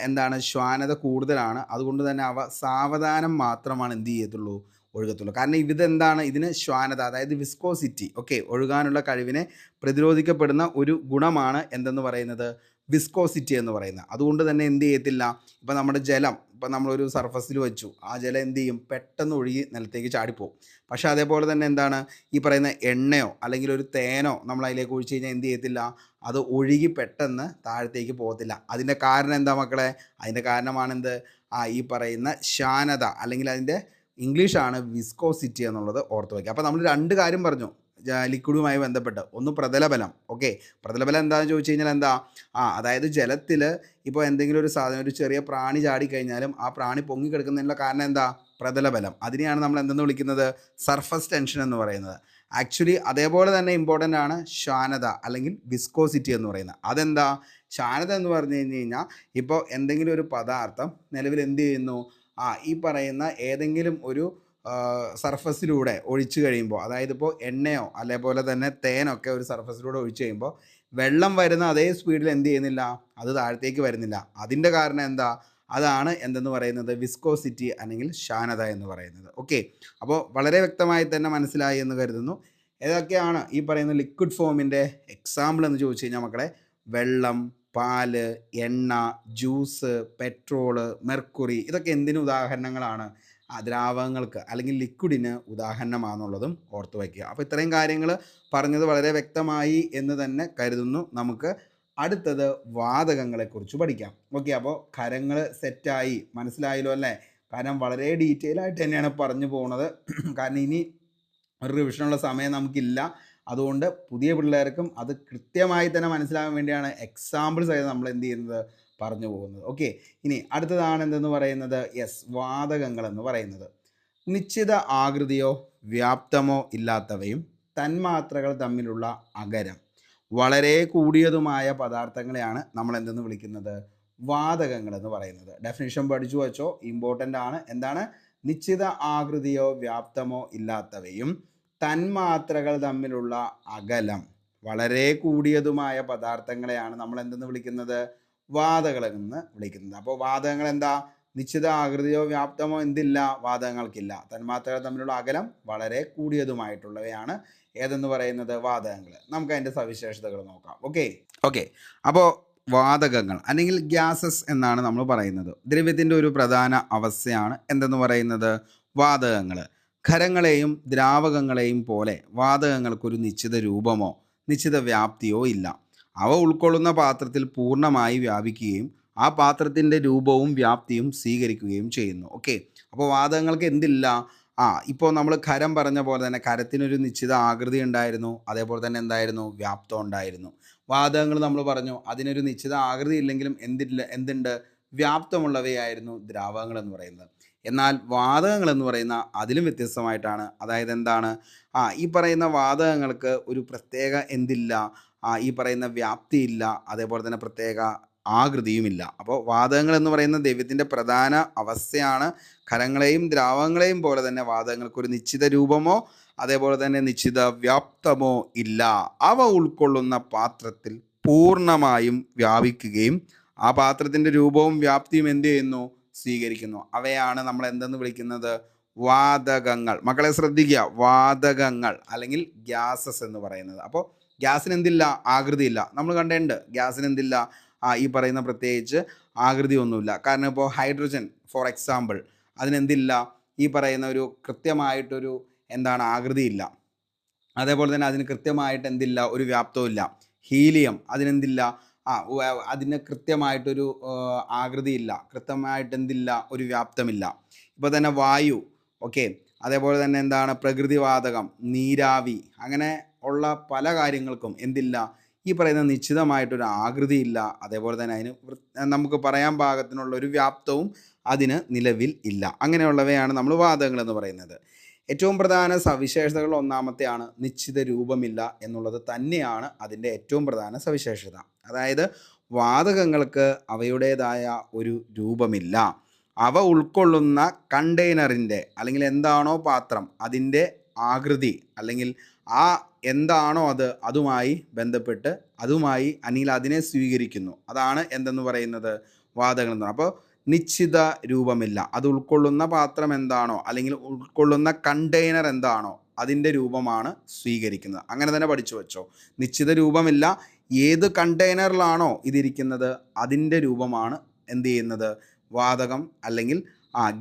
എന്താണ്? ശ്വാനത കൂടുതലാണ്. അതുകൊണ്ട് തന്നെ അവ സാവധാനം മാത്രമാണ് എന്ത് ചെയ്യത്തുള്ളൂ? ഒഴുകത്തുള്ളൂ. കാരണം ഇതെന്താണ്? ഇതിന് ശ്വാനത, അതായത് വിസ്കോസിറ്റി, ഓക്കെ, ഒഴുകാനുള്ള കഴിവിനെ പ്രതിരോധിക്കപ്പെടുന്ന ഒരു ഗുണമാണ് എന്തെന്ന് പറയുന്നത്? വിസ്കോസിറ്റി എന്ന് പറയുന്നത്. അതുകൊണ്ട് തന്നെ എന്ത് ചെയ്യത്തില്ല? ഇപ്പം നമ്മുടെ ജലം ഇപ്പം നമ്മളൊരു സർഫസിൽ വെച്ചു, ആ ജലം എന്ത് ചെയ്യും? പെട്ടെന്ന് ഒഴുകി നിലത്തേക്ക് ചാടിപ്പോവും. പക്ഷേ അതേപോലെ തന്നെ എന്താണ്? ഈ പറയുന്ന എണ്ണയോ അല്ലെങ്കിൽ ഒരു തേനോ നമ്മൾ അതിലേക്ക് ഒഴിച്ച് കഴിഞ്ഞാൽ എന്ത് ചെയ്യത്തില്ല? അത് ഒഴുകി പെട്ടെന്ന് താഴത്തേക്ക് പോകത്തില്ല. അതിൻ്റെ കാരണം എന്താ മക്കളെ? അതിൻ്റെ കാരണമാണെന്ത്? ഈ പറയുന്ന ശ്വാനത, അല്ലെങ്കിൽ അതിൻ്റെ ഇംഗ്ലീഷാണ് വിസ്കോസിറ്റി എന്നുള്ളത് ഓർത്ത് വയ്ക്കുക. അപ്പോൾ നമ്മൾ രണ്ട് കാര്യം പറഞ്ഞു ലിക്വിഡുമായി ബന്ധപ്പെട്ട്. ഒന്ന് പ്രതലബലം. ഓക്കെ, പ്രതലബലം എന്താണെന്ന് ചോദിച്ചു കഴിഞ്ഞാൽ എന്താ? അതായത് ജലത്തിൽ ഇപ്പോൾ എന്തെങ്കിലും ഒരു സാധനം, ഒരു ചെറിയ പ്രാണി ചാടിക്കഴിഞ്ഞാലും ആ പ്രാണി പൊങ്ങിക്കിടക്കുന്നതിനുള്ള കാരണം എന്താ? പ്രതലബലം. അതിനെയാണ് നമ്മൾ എന്തെന്ന് വിളിക്കുന്നത്? സർഫസ് ടെൻഷൻ എന്ന് പറയുന്നത്. ആക്ച്വലി അതേപോലെ തന്നെ ഇമ്പോർട്ടൻ്റ് ആണ് ശ്വാനത അല്ലെങ്കിൽ വിസ്കോസിറ്റി എന്ന് പറയുന്നത്. അതെന്താ? ശ്വാനത എന്ന് പറഞ്ഞു കഴിഞ്ഞാൽ ഇപ്പോൾ എന്തെങ്കിലും ഒരു പദാർത്ഥം നിലവിൽ എന്ത് ചെയ്യുന്നു? ഈ പറയുന്ന ഏതെങ്കിലും ഒരു സർഫസിലൂടെ ഒഴിച്ചു കഴിയുമ്പോൾ, അതായത് ഇപ്പോൾ എണ്ണയോ അതേപോലെ തന്നെ തേനൊക്കെ ഒരു സർഫസിലൂടെ ഒഴിച്ചു കഴിയുമ്പോൾ വെള്ളം വരുന്ന അതേ സ്പീഡിൽ എന്ത് ചെയ്യുന്നില്ല? അത് താഴത്തേക്ക് വരുന്നില്ല. അതിൻ്റെ കാരണം എന്താ? അതാണ് എന്തെന്ന് പറയുന്നത്? വിസ്കോസിറ്റി അല്ലെങ്കിൽ ശ്വാനത എന്ന് പറയുന്നത്. ഓക്കെ, അപ്പോൾ വളരെ വ്യക്തമായി തന്നെ മനസ്സിലായി എന്ന് കരുതുന്നു. ഏതൊക്കെയാണ് ഈ പറയുന്ന ലിക്വിഡ് ഫോമിൻ്റെ എക്സാമ്പിൾ എന്ന് ചോദിച്ചു കഴിഞ്ഞാൽ മക്കളെ, വെള്ളം, പാല്, എണ്ണ, ജ്യൂസ്, പെട്രോള്, മെർക്കുറി, ഇതൊക്കെ എന്തിന് ഉദാഹരണങ്ങളാണ്? ദ്രാവകങ്ങൾക്ക് അല്ലെങ്കിൽ ലിക്വിഡിന് ഉദാഹരണമാണെന്നുള്ളതും ഓർത്തു വയ്ക്കുക. അപ്പോൾ ഇത്രയും കാര്യങ്ങൾ പറഞ്ഞത് വളരെ വ്യക്തമായി എന്ന് തന്നെ കരുതുന്നു. നമുക്ക് അടുത്തത് വാതകങ്ങളെക്കുറിച്ച് പഠിക്കാം. ഓക്കെ, അപ്പോൾ കരങ്ങൾ സെറ്റായി, മനസ്സിലായല്ലോ അല്ലേ? കാരണം വളരെ ഡീറ്റെയിൽ ആയിട്ട് തന്നെയാണ് പറഞ്ഞു പോകുന്നത്. കാരണം ഇനി ഒരു റിവിഷനുള്ള സമയം നമുക്കില്ല. അതുകൊണ്ട് പുതിയ പിള്ളേർക്കും അത് കൃത്യമായി തന്നെ മനസ്സിലാകാൻ വേണ്ടിയാണ് എക്സാമ്പിൾസ് ആയിട്ട് നമ്മൾ എന്ത് ചെയ്യുന്നത്? പറഞ്ഞു പോകുന്നത്. ഓക്കെ, ഇനി അടുത്തതാണ് എന്തെന്ന് പറയുന്നത്? വാതകങ്ങൾ എന്ന് പറയുന്നത് നിശ്ചിത ആകൃതിയോ വ്യാപ്തമോ ഇല്ലാത്തവയും തന്മാത്രകൾ തമ്മിലുള്ള അകലം വളരെ കൂടിയതുമായ പദാർത്ഥങ്ങളെയാണ് നമ്മൾ എന്തെന്ന് വിളിക്കുന്നത്? വാതകങ്ങൾ എന്ന് പറയുന്നത്. ഡെഫിനിഷൻ പഠിച്ചു വച്ചോ, ഇമ്പോർട്ടൻ്റ് ആണ്. എന്താണ്? നിശ്ചിത ആകൃതിയോ വ്യാപ്തമോ ഇല്ലാത്തവയും തന്മാത്രകൾ തമ്മിലുള്ള അകലം വളരെ കൂടിയതുമായ പദാർത്ഥങ്ങളെയാണ് നമ്മൾ എന്തെന്ന് വിളിക്കുന്നത്? വാതകങ്ങളെന്ന് വിളിക്കുന്നത്. അപ്പോൾ വാതകങ്ങൾ എന്താ? നിശ്ചിത ആകൃതിയോ വ്യാപ്തമോ എന്തില്ല? വാതകങ്ങൾക്കില്ല. തന്മാത്രകൾ തമ്മിലുള്ള അകലം വളരെ കൂടിയതുമായിട്ടുള്ളവയാണ് ഏതെന്ന് പറയുന്നത്? വാതകങ്ങൾ. നമുക്ക് അതിൻ്റെ സവിശേഷതകൾ നോക്കാം. ഓക്കെ, അപ്പോൾ വാതകങ്ങൾ അല്ലെങ്കിൽ ഗ്യാസസ് എന്നാണ് നമ്മൾ പറയുന്നത്. ദ്രവ്യത്തിൻ്റെ ഒരു പ്രധാന അവസ്ഥയാണ് എന്തെന്ന് പറയുന്നത്? വാതകങ്ങൾ. ഖരങ്ങളെയും ദ്രാവകങ്ങളെയും പോലെ വാതകങ്ങൾക്കൊരു നിശ്ചിത രൂപമോ നിശ്ചിത വ്യാപ്തിയോ ഇല്ല. അവ ഉൾക്കൊള്ളുന്ന പാത്രത്തിൽ പൂർണ്ണമായി വ്യാപിക്കുകയും ആ പാത്രത്തിൻ്റെ രൂപവും വ്യാപ്തിയും സ്വീകരിക്കുകയും ചെയ്യുന്നു. ഓക്കെ, അപ്പോൾ വാതകങ്ങൾക്ക് എന്തില്ല? ഇപ്പോൾ നമ്മൾ ഖരം പറഞ്ഞ പോലെ തന്നെ ഖരത്തിനൊരു നിശ്ചിത ആകൃതി ഉണ്ടായിരുന്നു, അതേപോലെ തന്നെ എന്തായിരുന്നു? വ്യാപ്തം ഉണ്ടായിരുന്നു. വാതകങ്ങൾ നമ്മൾ പറഞ്ഞു അതിനൊരു നിശ്ചിത ആകൃതി ഇല്ലെങ്കിലും എന്തുണ്ട്? വ്യാപ്തമുള്ളവയായിരുന്നു ദ്രാവകങ്ങൾ എന്ന് പറയുന്നത്. എന്നാൽ വാതകങ്ങൾ എന്ന് പറയുന്ന അതിലും വ്യത്യസ്തമായിട്ടാണ്. അതായത് എന്താണ്? ഈ പറയുന്ന വാതകങ്ങൾക്ക് ഒരു പ്രത്യേക എന്തില്ല? ഈ പറയുന്ന വ്യാപ്തിയില്ല, അതേപോലെ തന്നെ പ്രത്യേക ആകൃതിയുമില്ല. അപ്പോൾ വാതകങ്ങൾ എന്ന് പറയുന്ന ദൈവത്തിൻ്റെ പ്രധാന അവസ്ഥയാണ്. ഖരങ്ങളെയും ദ്രാവകങ്ങളെയും പോലെ തന്നെ വാതകങ്ങൾക്കൊരു നിശ്ചിത രൂപമോ അതേപോലെ തന്നെ നിശ്ചിത വ്യാപ്തമോ ഇല്ല. അവ ഉൾക്കൊള്ളുന്ന പാത്രത്തിൽ പൂർണ്ണമായും വ്യാപിക്കുകയും ആ പാത്രത്തിൻ്റെ രൂപവും വ്യാപ്തിയും എന്ത് ചെയ്യുന്നു? സ്വീകരിക്കുന്നു. അവയാണ് നമ്മൾ എന്തെന്ന് വിളിക്കുന്നത്? വാതകങ്ങൾ. മക്കളെ ശ്രദ്ധിക്കുക, വാതകങ്ങൾ അല്ലെങ്കിൽ ഗ്യാസസ് എന്ന് പറയുന്നത്. അപ്പോൾ ഗ്യാസിന് എന്തില്ല? ആകൃതിയില്ല. നമ്മൾ കണ്ടിട്ടുണ്ട് ഗ്യാസിന് എന്തില്ല? ഈ പറയുന്ന പ്രത്യേകിച്ച് ആകൃതി ഒന്നുമില്ല. കാരണം ഇപ്പോൾ ഹൈഡ്രജൻ ഫോർ എക്സാമ്പിൾ, അതിനെന്തില്ല? ഈ പറയുന്ന ഒരു കൃത്യമായിട്ടൊരു എന്താണ്? ആകൃതിയില്ല. അതേപോലെ തന്നെ അതിന് കൃത്യമായിട്ട് എന്തില്ല? ഒരു വ്യാപ്തവും ഇല്ല. ഹീലിയം അതിനെന്തില്ല? അതിന് കൃത്യമായിട്ടൊരു ആകൃതിയില്ല, കൃത്യമായിട്ട് എന്തില്ല? ഒരു വ്യാപ്തമില്ല. ഇപ്പോൾ തന്നെ വായു, ഓക്കെ, അതേപോലെ തന്നെ എന്താണ്? പ്രകൃതിവാതകം, നീരാവി, അങ്ങനെ ഉള്ള പല കാര്യങ്ങൾക്കും എന്തില്ല? ഈ പറയുന്ന നിശ്ചിതമായിട്ടൊരു ആകൃതിയില്ല. അതേപോലെ തന്നെ അതിന് നമുക്ക് പറയാൻ പാകത്തിനുള്ള ഒരു വ്യാപ്തവും അതിന് നിലവിൽ ഇല്ല. അങ്ങനെയുള്ളവയാണ് നമ്മൾ വാതകങ്ങൾ എന്ന് പറയുന്നത്. ഏറ്റവും പ്രധാന സവിശേഷതകൾ ഒന്നാമത്തെയാണ് നിശ്ചിത രൂപമില്ല എന്നുള്ളത് തന്നെയാണ് അതിൻ്റെ ഏറ്റവും പ്രധാന സവിശേഷത. അതായത് വാതകങ്ങൾക്ക് അവയുടേതായ ഒരു രൂപമില്ല. അവ ഉൾക്കൊള്ളുന്ന കണ്ടെയ്നറിൻ്റെ അല്ലെങ്കിൽ എന്താണോ പാത്രം അതിൻ്റെ ആകൃതി അല്ലെങ്കിൽ എന്താണോ അതുമായി ബന്ധപ്പെട്ട് അതുമായി അല്ലെങ്കിൽ അതിനെ സ്വീകരിക്കുന്നു. അതാണ് എന്തെന്ന് പറയുന്നത്? വാതകങ്ങൾ എന്ന്. അപ്പോൾ നിശ്ചിത രൂപമില്ല. അത് ഉൾക്കൊള്ളുന്ന പാത്രം എന്താണോ അല്ലെങ്കിൽ ഉൾക്കൊള്ളുന്ന കണ്ടെയ്നർ എന്താണോ അതിൻ്റെ രൂപമാണ് സ്വീകരിക്കുന്നത്. അങ്ങനെ തന്നെ പഠിച്ചു വെച്ചോ. നിശ്ചിത രൂപമില്ല. ഏത് കണ്ടെയ്നറിലാണോ ഇതിരിക്കുന്നത് അതിൻ്റെ രൂപമാണ് എന്ത് ചെയ്യുന്നത്? വാതകം അല്ലെങ്കിൽ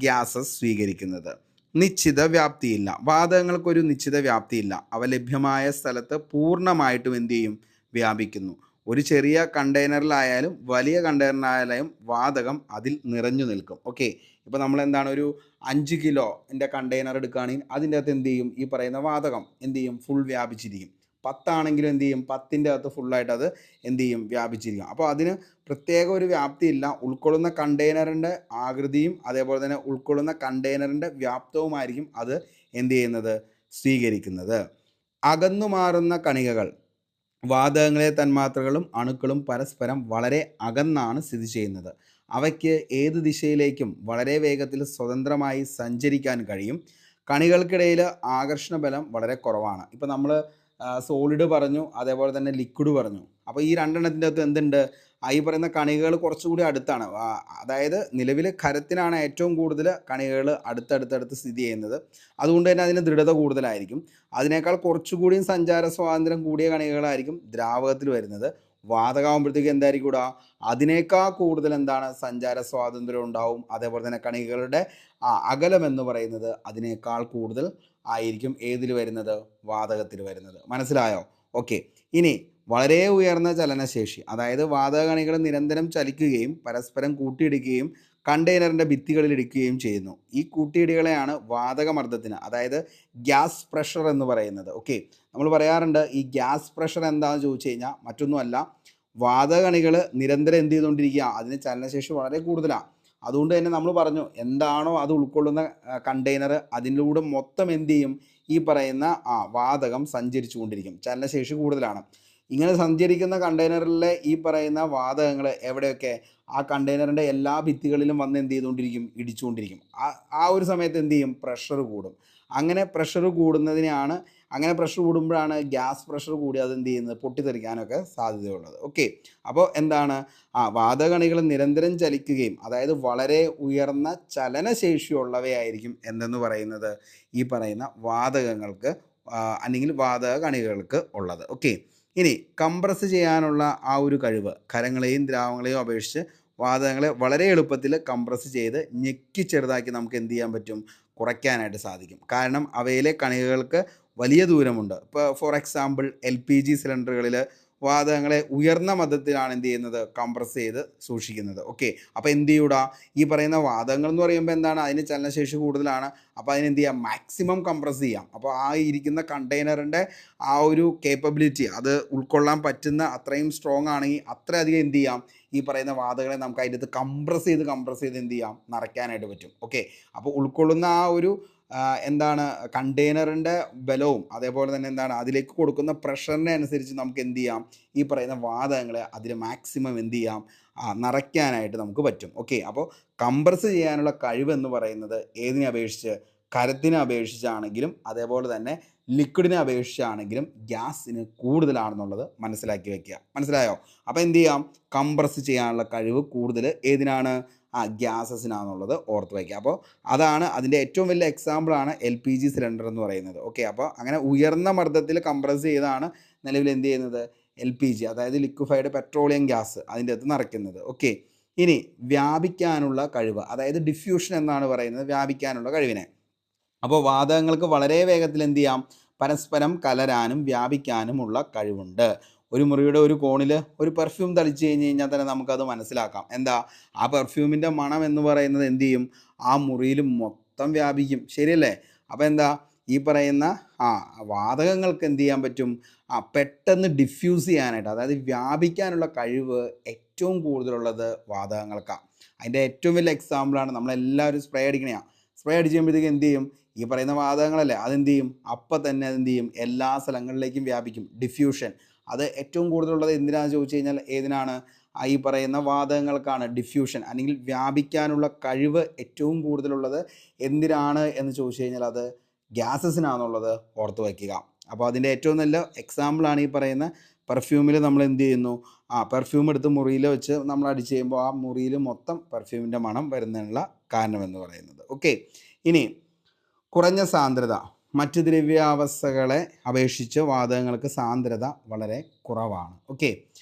ഗ്യാസസ് സ്വീകരിക്കുന്നത്. നിശ്ചിത വ്യാപ്തിയില്ല. വാതകങ്ങൾക്കൊരു നിശ്ചിത വ്യാപ്തിയില്ല. അവ ലഭ്യമായ സ്ഥലത്ത് പൂർണ്ണമായിട്ടും എന്ത് ചെയ്യും? വ്യാപിക്കുന്നു. ഒരു ചെറിയ കണ്ടെയ്നറിലായാലും വലിയ കണ്ടെയ്നറിലായാലും വാതകം അതിൽ നിറഞ്ഞു നിൽക്കും. ഓക്കെ, ഇപ്പോൾ നമ്മൾ എന്താണ് ഒരു 5 കിലോൻ്റെ കണ്ടെയ്നർ എടുക്കുകയാണെങ്കിൽ അതിൻ്റെ അകത്ത് എന്ത് ചെയ്യും? ഈ പറയുന്ന വാതകം എന്ത് ചെയ്യും? ഫുൾ വ്യാപിച്ചിരിക്കും. 10 ആണെങ്കിലും എന്ത് ചെയ്യും? 10ൻ്റെ അകത്ത് ഫുള്ളായിട്ട് അത് എന്ത് ചെയ്യും? വ്യാപിച്ചിരിക്കും. അപ്പോൾ അതിന് പ്രത്യേക ഒരു വ്യാപ്തിയില്ല. ഉൾക്കൊള്ളുന്ന കണ്ടെയ്നറിൻ്റെ ആകൃതിയും അതേപോലെ തന്നെ ഉൾക്കൊള്ളുന്ന കണ്ടെയ്നറിൻ്റെ വ്യാപ്തവുമായിരിക്കും അത് എന്ത് ചെയ്യുന്നത്? സ്വീകരിക്കുന്നത്. അകന്നു മാറുന്ന കണികകൾ. വാതകങ്ങളെ തന്മാത്രകളും അണുക്കളും പരസ്പരം വളരെ അകന്നാണ് സ്ഥിതി ചെയ്യുന്നത്. അവയ്ക്ക് ഏത് ദിശയിലേക്കും വളരെ വേഗത്തിൽ സ്വതന്ത്രമായി സഞ്ചരിക്കാൻ കഴിയും. കണികൾക്കിടയിൽ ആകർഷണ ബലം വളരെ കുറവാണ്. ഇപ്പോൾ നമ്മൾ സോളിഡ് പറഞ്ഞു, അതേപോലെ തന്നെ ലിക്വിഡ് പറഞ്ഞു. അപ്പോൾ ഈ രണ്ടെണ്ണത്തിൻ്റെ അകത്ത് എന്തുണ്ട്? ഈ പറയുന്ന കണികകൾ കുറച്ചുകൂടി അടുത്താണ്. അതായത് നിലവിൽ ഖരത്തിനാണ് ഏറ്റവും കൂടുതൽ കണികകൾ അടുത്തടുത്തടുത്ത് സ്ഥിതി ചെയ്യുന്നത്. അതുകൊണ്ട് തന്നെ അതിന് ദൃഢത കൂടുതലായിരിക്കും. അതിനേക്കാൾ കുറച്ചുകൂടിയും സഞ്ചാര സ്വാതന്ത്ര്യം കൂടിയ കണികകളായിരിക്കും ദ്രാവകത്തിൽ വരുന്നത്. വാതകമാകുമ്പോഴത്തേക്ക് എന്തായിരിക്കും കൂടാ? അതിനേക്കാൾ കൂടുതൽ എന്താണ്? സഞ്ചാര സ്വാതന്ത്ര്യം ഉണ്ടാവും. അതേപോലെ തന്നെ കണികകളുടെ അകലം എന്ന് പറയുന്നത് അതിനേക്കാൾ കൂടുതൽ ആയിരിക്കും ഏതിൽ വരുന്നത്? വാതകത്തിൽ വരുന്നത്. മനസ്സിലായോ? ഓക്കെ, ഇനി വളരെ ഉയർന്ന ചലനശേഷി, അതായത് വാതക കണികൾ നിരന്തരം ചലിക്കുകയും പരസ്പരം കൂട്ടിയിടിക്കുകയും കണ്ടെയ്നറിൻ്റെ ഭിത്തികളിൽ ഇടിക്കുകയും ചെയ്യുന്നു. ഈ കൂട്ടിയിടികളെയാണ് വാതകമർദ്ദത്തിന്, അതായത് ഗ്യാസ് പ്രഷർ എന്ന് പറയുന്നത്. ഓക്കെ, നമ്മൾ പറയാറുണ്ട് ഈ ഗ്യാസ് പ്രഷർ എന്താണെന്ന് ചോദിച്ചു കഴിഞ്ഞാൽ മറ്റൊന്നുമല്ല, വാതക കണികൾ നിരന്തരം എന്ത് ചെയ്തുകൊണ്ടിരിക്കുക? അതിന് ചലനശേഷി വളരെ കൂടുതലാണ്. അതുകൊണ്ട് തന്നെ നമ്മൾ പറഞ്ഞു എന്താണോ അത് ഉൾക്കൊള്ളുന്ന കണ്ടെയ്നർ അതിലൂടെ മൊത്തം എന്ത് ചെയ്യും? ഈ പറയുന്ന വാതകം സഞ്ചരിച്ചു കൊണ്ടിരിക്കും. ചലനശേഷി കൂടുതലാണ്. ഇങ്ങനെ സഞ്ചരിക്കുന്ന കണ്ടെയ്നറിലെ ഈ പറയുന്ന വാതകങ്ങൾ എവിടെയൊക്കെ? ആ കണ്ടെയ്നറിൻ്റെ എല്ലാ ഭിത്തികളിലും വന്ന് എന്ത് ചെയ്തുകൊണ്ടിരിക്കും? ഇടിച്ചുകൊണ്ടിരിക്കും. ആ ഒരു സമയത്ത് എന്ത് ചെയ്യും? പ്രഷർ കൂടും. അങ്ങനെ പ്രഷർ കൂടുന്നതിനെയാണ്, അങ്ങനെ പ്രഷർ കൂടുമ്പോഴാണ് ഗ്യാസ് പ്രഷർ കൂടി അത് എന്ത് ചെയ്യുന്നത്? പൊട്ടിത്തെറിക്കാനൊക്കെ സാധ്യതയുള്ളത്. ഓക്കെ, അപ്പോൾ എന്താണ്? വാതകണികൾ നിരന്തരം ചലിക്കുകയും അതായത് വളരെ ഉയർന്ന ചലനശേഷിയുള്ളവയായിരിക്കും എന്തെന്ന് പറയുന്നത്? ഈ പറയുന്ന വാതകങ്ങൾക്ക് അല്ലെങ്കിൽ വാതക കണികൾക്ക് ഉള്ളത്. ഓക്കെ, ഇനി കംപ്രസ് ചെയ്യാനുള്ള ആ ഒരു കഴിവ് ഖരങ്ങളെയും ദ്രാവങ്ങളെയും അപേക്ഷിച്ച് വാതകങ്ങളെ വളരെ എളുപ്പത്തിൽ കംപ്രസ് ചെയ്ത് ഞെക്കി ചെറുതാക്കി നമുക്ക് എന്ത് ചെയ്യാൻ പറ്റും? കുറയ്ക്കാനായിട്ട് സാധിക്കും. കാരണം അവയിലെ കണികൾക്ക് വലിയ ദൂരമുണ്ട്. ഇപ്പോൾ ഫോർ എക്സാമ്പിൾ LPG സിലിണ്ടറുകളിൽ വാതകങ്ങളെ ഉയർന്ന മർദ്ദത്തിലാണ് എന്ത് ചെയ്യുന്നത്, കംപ്രസ് ചെയ്ത് സൂക്ഷിക്കുന്നത്. ഓക്കെ, അപ്പോൾ എന്ത് ചെയ്യൂടാ, ഈ പറയുന്ന വാതകങ്ങൾ എന്ന് പറയുമ്പോൾ എന്താണ്, അതിന് ചലനശേഷി കൂടുതലാണ്. അപ്പോൾ അതിന് എന്ത് ചെയ്യാം, മാക്സിമം കംപ്രസ് ചെയ്യാം. അപ്പോൾ ആ ഇരിക്കുന്ന കണ്ടെയ്നറിൻ്റെ ആ ഒരു കേപ്പബിലിറ്റി, അത് ഉൾക്കൊള്ളാൻ പറ്റുന്ന അത്രയും സ്ട്രോങ് ആണെങ്കിൽ അത്രയധികം എന്ത് ചെയ്യാം, ഈ പറയുന്ന വാതകങ്ങളെ നമുക്ക് അതിൻ്റെ അകത്ത് കംപ്രസ് ചെയ്ത് എന്ത് ചെയ്യാം, നിറയ്ക്കാനായിട്ട് പറ്റും. ഓക്കെ, അപ്പോൾ ഉൾക്കൊള്ളുന്ന ആ ഒരു എന്താണ്, കണ്ടെയ്നറിൻ്റെ ബലവും അതേപോലെ തന്നെ എന്താണ്, അതിലേക്ക് കൊടുക്കുന്ന പ്രഷറിനെ അനുസരിച്ച് നമുക്ക് എന്ത് ചെയ്യാം, ഈ പറയുന്ന വാതകങ്ങളെ അതിൽ മാക്സിമം എന്ത് ചെയ്യാം, നിറയ്ക്കാനായിട്ട് നമുക്ക് പറ്റും. ഓക്കെ, അപ്പോൾ കംപ്രസ് ചെയ്യാനുള്ള കഴിവെന്ന് പറയുന്നത് ഏതിനെ അപേക്ഷിച്ച്, ഖരത്തിനെ അപേക്ഷിച്ചാണെങ്കിലും അതേപോലെ തന്നെ ലിക്വിഡിനെ അപേക്ഷിച്ചാണെങ്കിലും ഗ്യാസിന് കൂടുതലാണെന്നുള്ളത് മനസ്സിലാക്കി വെക്കുക. മനസ്സിലായോ? അപ്പോൾ എന്ത് ചെയ്യാം, കംപ്രസ് ചെയ്യാനുള്ള കഴിവ് കൂടുതൽ ഏതിനാണ്, ഗ്യാസസിനാണെന്നുള്ളത് ഓർത്ത് വയ്ക്കുക. അപ്പോൾ അതാണ് അതിൻ്റെ ഏറ്റവും വലിയ എക്സാമ്പിളാണ് LPG സിലിണ്ടർ എന്ന് പറയുന്നത്. ഓക്കെ, അപ്പോൾ അങ്ങനെ ഉയർന്ന മർദ്ദത്തിൽ കംപ്രസ് ചെയ്താണ് നിലവിൽ എന്ത് ചെയ്യുന്നത്, LPG, അതായത് ലിക്വിഫൈഡ് പെട്രോളിയം ഗ്യാസ് അതിൻ്റെ അകത്ത് നിറയ്ക്കുന്നത്. ഓക്കെ, ഇനി വ്യാപിക്കാനുള്ള കഴിവ്, അതായത് ഡിഫ്യൂഷൻ എന്നാണ് പറയുന്നത് വ്യാപിക്കാനുള്ള കഴിവിനെ. അപ്പോൾ വാതകങ്ങൾക്ക് വളരെ വേഗത്തിൽ എന്ത് ചെയ്യാം, പരസ്പരം കലരാനും വ്യാപിക്കാനുമുള്ള കഴിവുണ്ട്. ഒരു മുറിയുടെ ഒരു കോണിൽ ഒരു പെർഫ്യൂം തളിച്ച് കഴിഞ്ഞാൽ തന്നെ നമുക്കത് മനസ്സിലാക്കാം. എന്താ, ആ പെർഫ്യൂമിൻ്റെ മണം എന്ന് പറയുന്നത് എന്ത് ചെയ്യും, ആ മുറിയിൽ മൊത്തം വ്യാപിക്കും. ശരിയല്ലേ? അപ്പോൾ എന്താ, ഈ പറയുന്ന വാതകങ്ങൾക്ക് എന്ത് ചെയ്യാൻ പറ്റും, പെട്ടെന്ന് ഡിഫ്യൂസ് ചെയ്യാനായിട്ട്, അതായത് വ്യാപിക്കാനുള്ള കഴിവ് ഏറ്റവും കൂടുതലുള്ളത് വാതകങ്ങൾക്കാണ്. അതിൻ്റെ ഏറ്റവും വലിയ എക്സാമ്പിളാണ് നമ്മളെല്ലാവരും സ്പ്രേ അടിക്കണയാണ്. സ്പ്രേ അടിച്ച് കഴിയുമ്പോഴത്തേക്ക് എന്ത് ചെയ്യും, ഈ പറയുന്ന വാതകങ്ങളല്ലേ, അതെന്ത് ചെയ്യും, അപ്പം തന്നെ അതെന്ത് ചെയ്യും, എല്ലാ സ്ഥലങ്ങളിലേക്കും വ്യാപിക്കും. ഡിഫ്യൂഷൻ അത് ഏറ്റവും കൂടുതലുള്ളത് എന്തിനാണെന്ന് ചോദിച്ചു കഴിഞ്ഞാൽ ഏതിനാണ്, ഈ പറയുന്ന വാതകങ്ങൾക്കാണ് ഡിഫ്യൂഷൻ അല്ലെങ്കിൽ വ്യാപിക്കാനുള്ള കഴിവ് ഏറ്റവും കൂടുതലുള്ളത് എന്തിനാണ് എന്ന് ചോദിച്ചു കഴിഞ്ഞാൽ അത് ഗ്യാസസിനാണെന്നുള്ളത് ഓർത്ത് വയ്ക്കുക. അപ്പോൾ അതിൻ്റെ ഏറ്റവും നല്ല എക്സാമ്പിളാണ് ഈ പറയുന്ന പെർഫ്യൂമിൽ നമ്മൾ എന്ത് ചെയ്യുന്നു, പെർഫ്യൂം എടുത്ത് മുറിയിൽ വെച്ച് നമ്മൾ അടിച്ച് ചെയ്യുമ്പോൾ ആ മുറിയിൽ മൊത്തം പെർഫ്യൂമിൻ്റെ മണം വരുന്നതിനുള്ള കാരണമെന്ന് പറയുന്നത്. ഓക്കെ, ഇനി കുറഞ്ഞ സാന്ദ്രത, മറ്റ് ദ്രവ്യാവസ്ഥകളെ അപേക്ഷിച്ച് വാതകങ്ങൾക്ക് സാന്ദ്രത വളരെ കുറവാണ്. ഓക്കെ,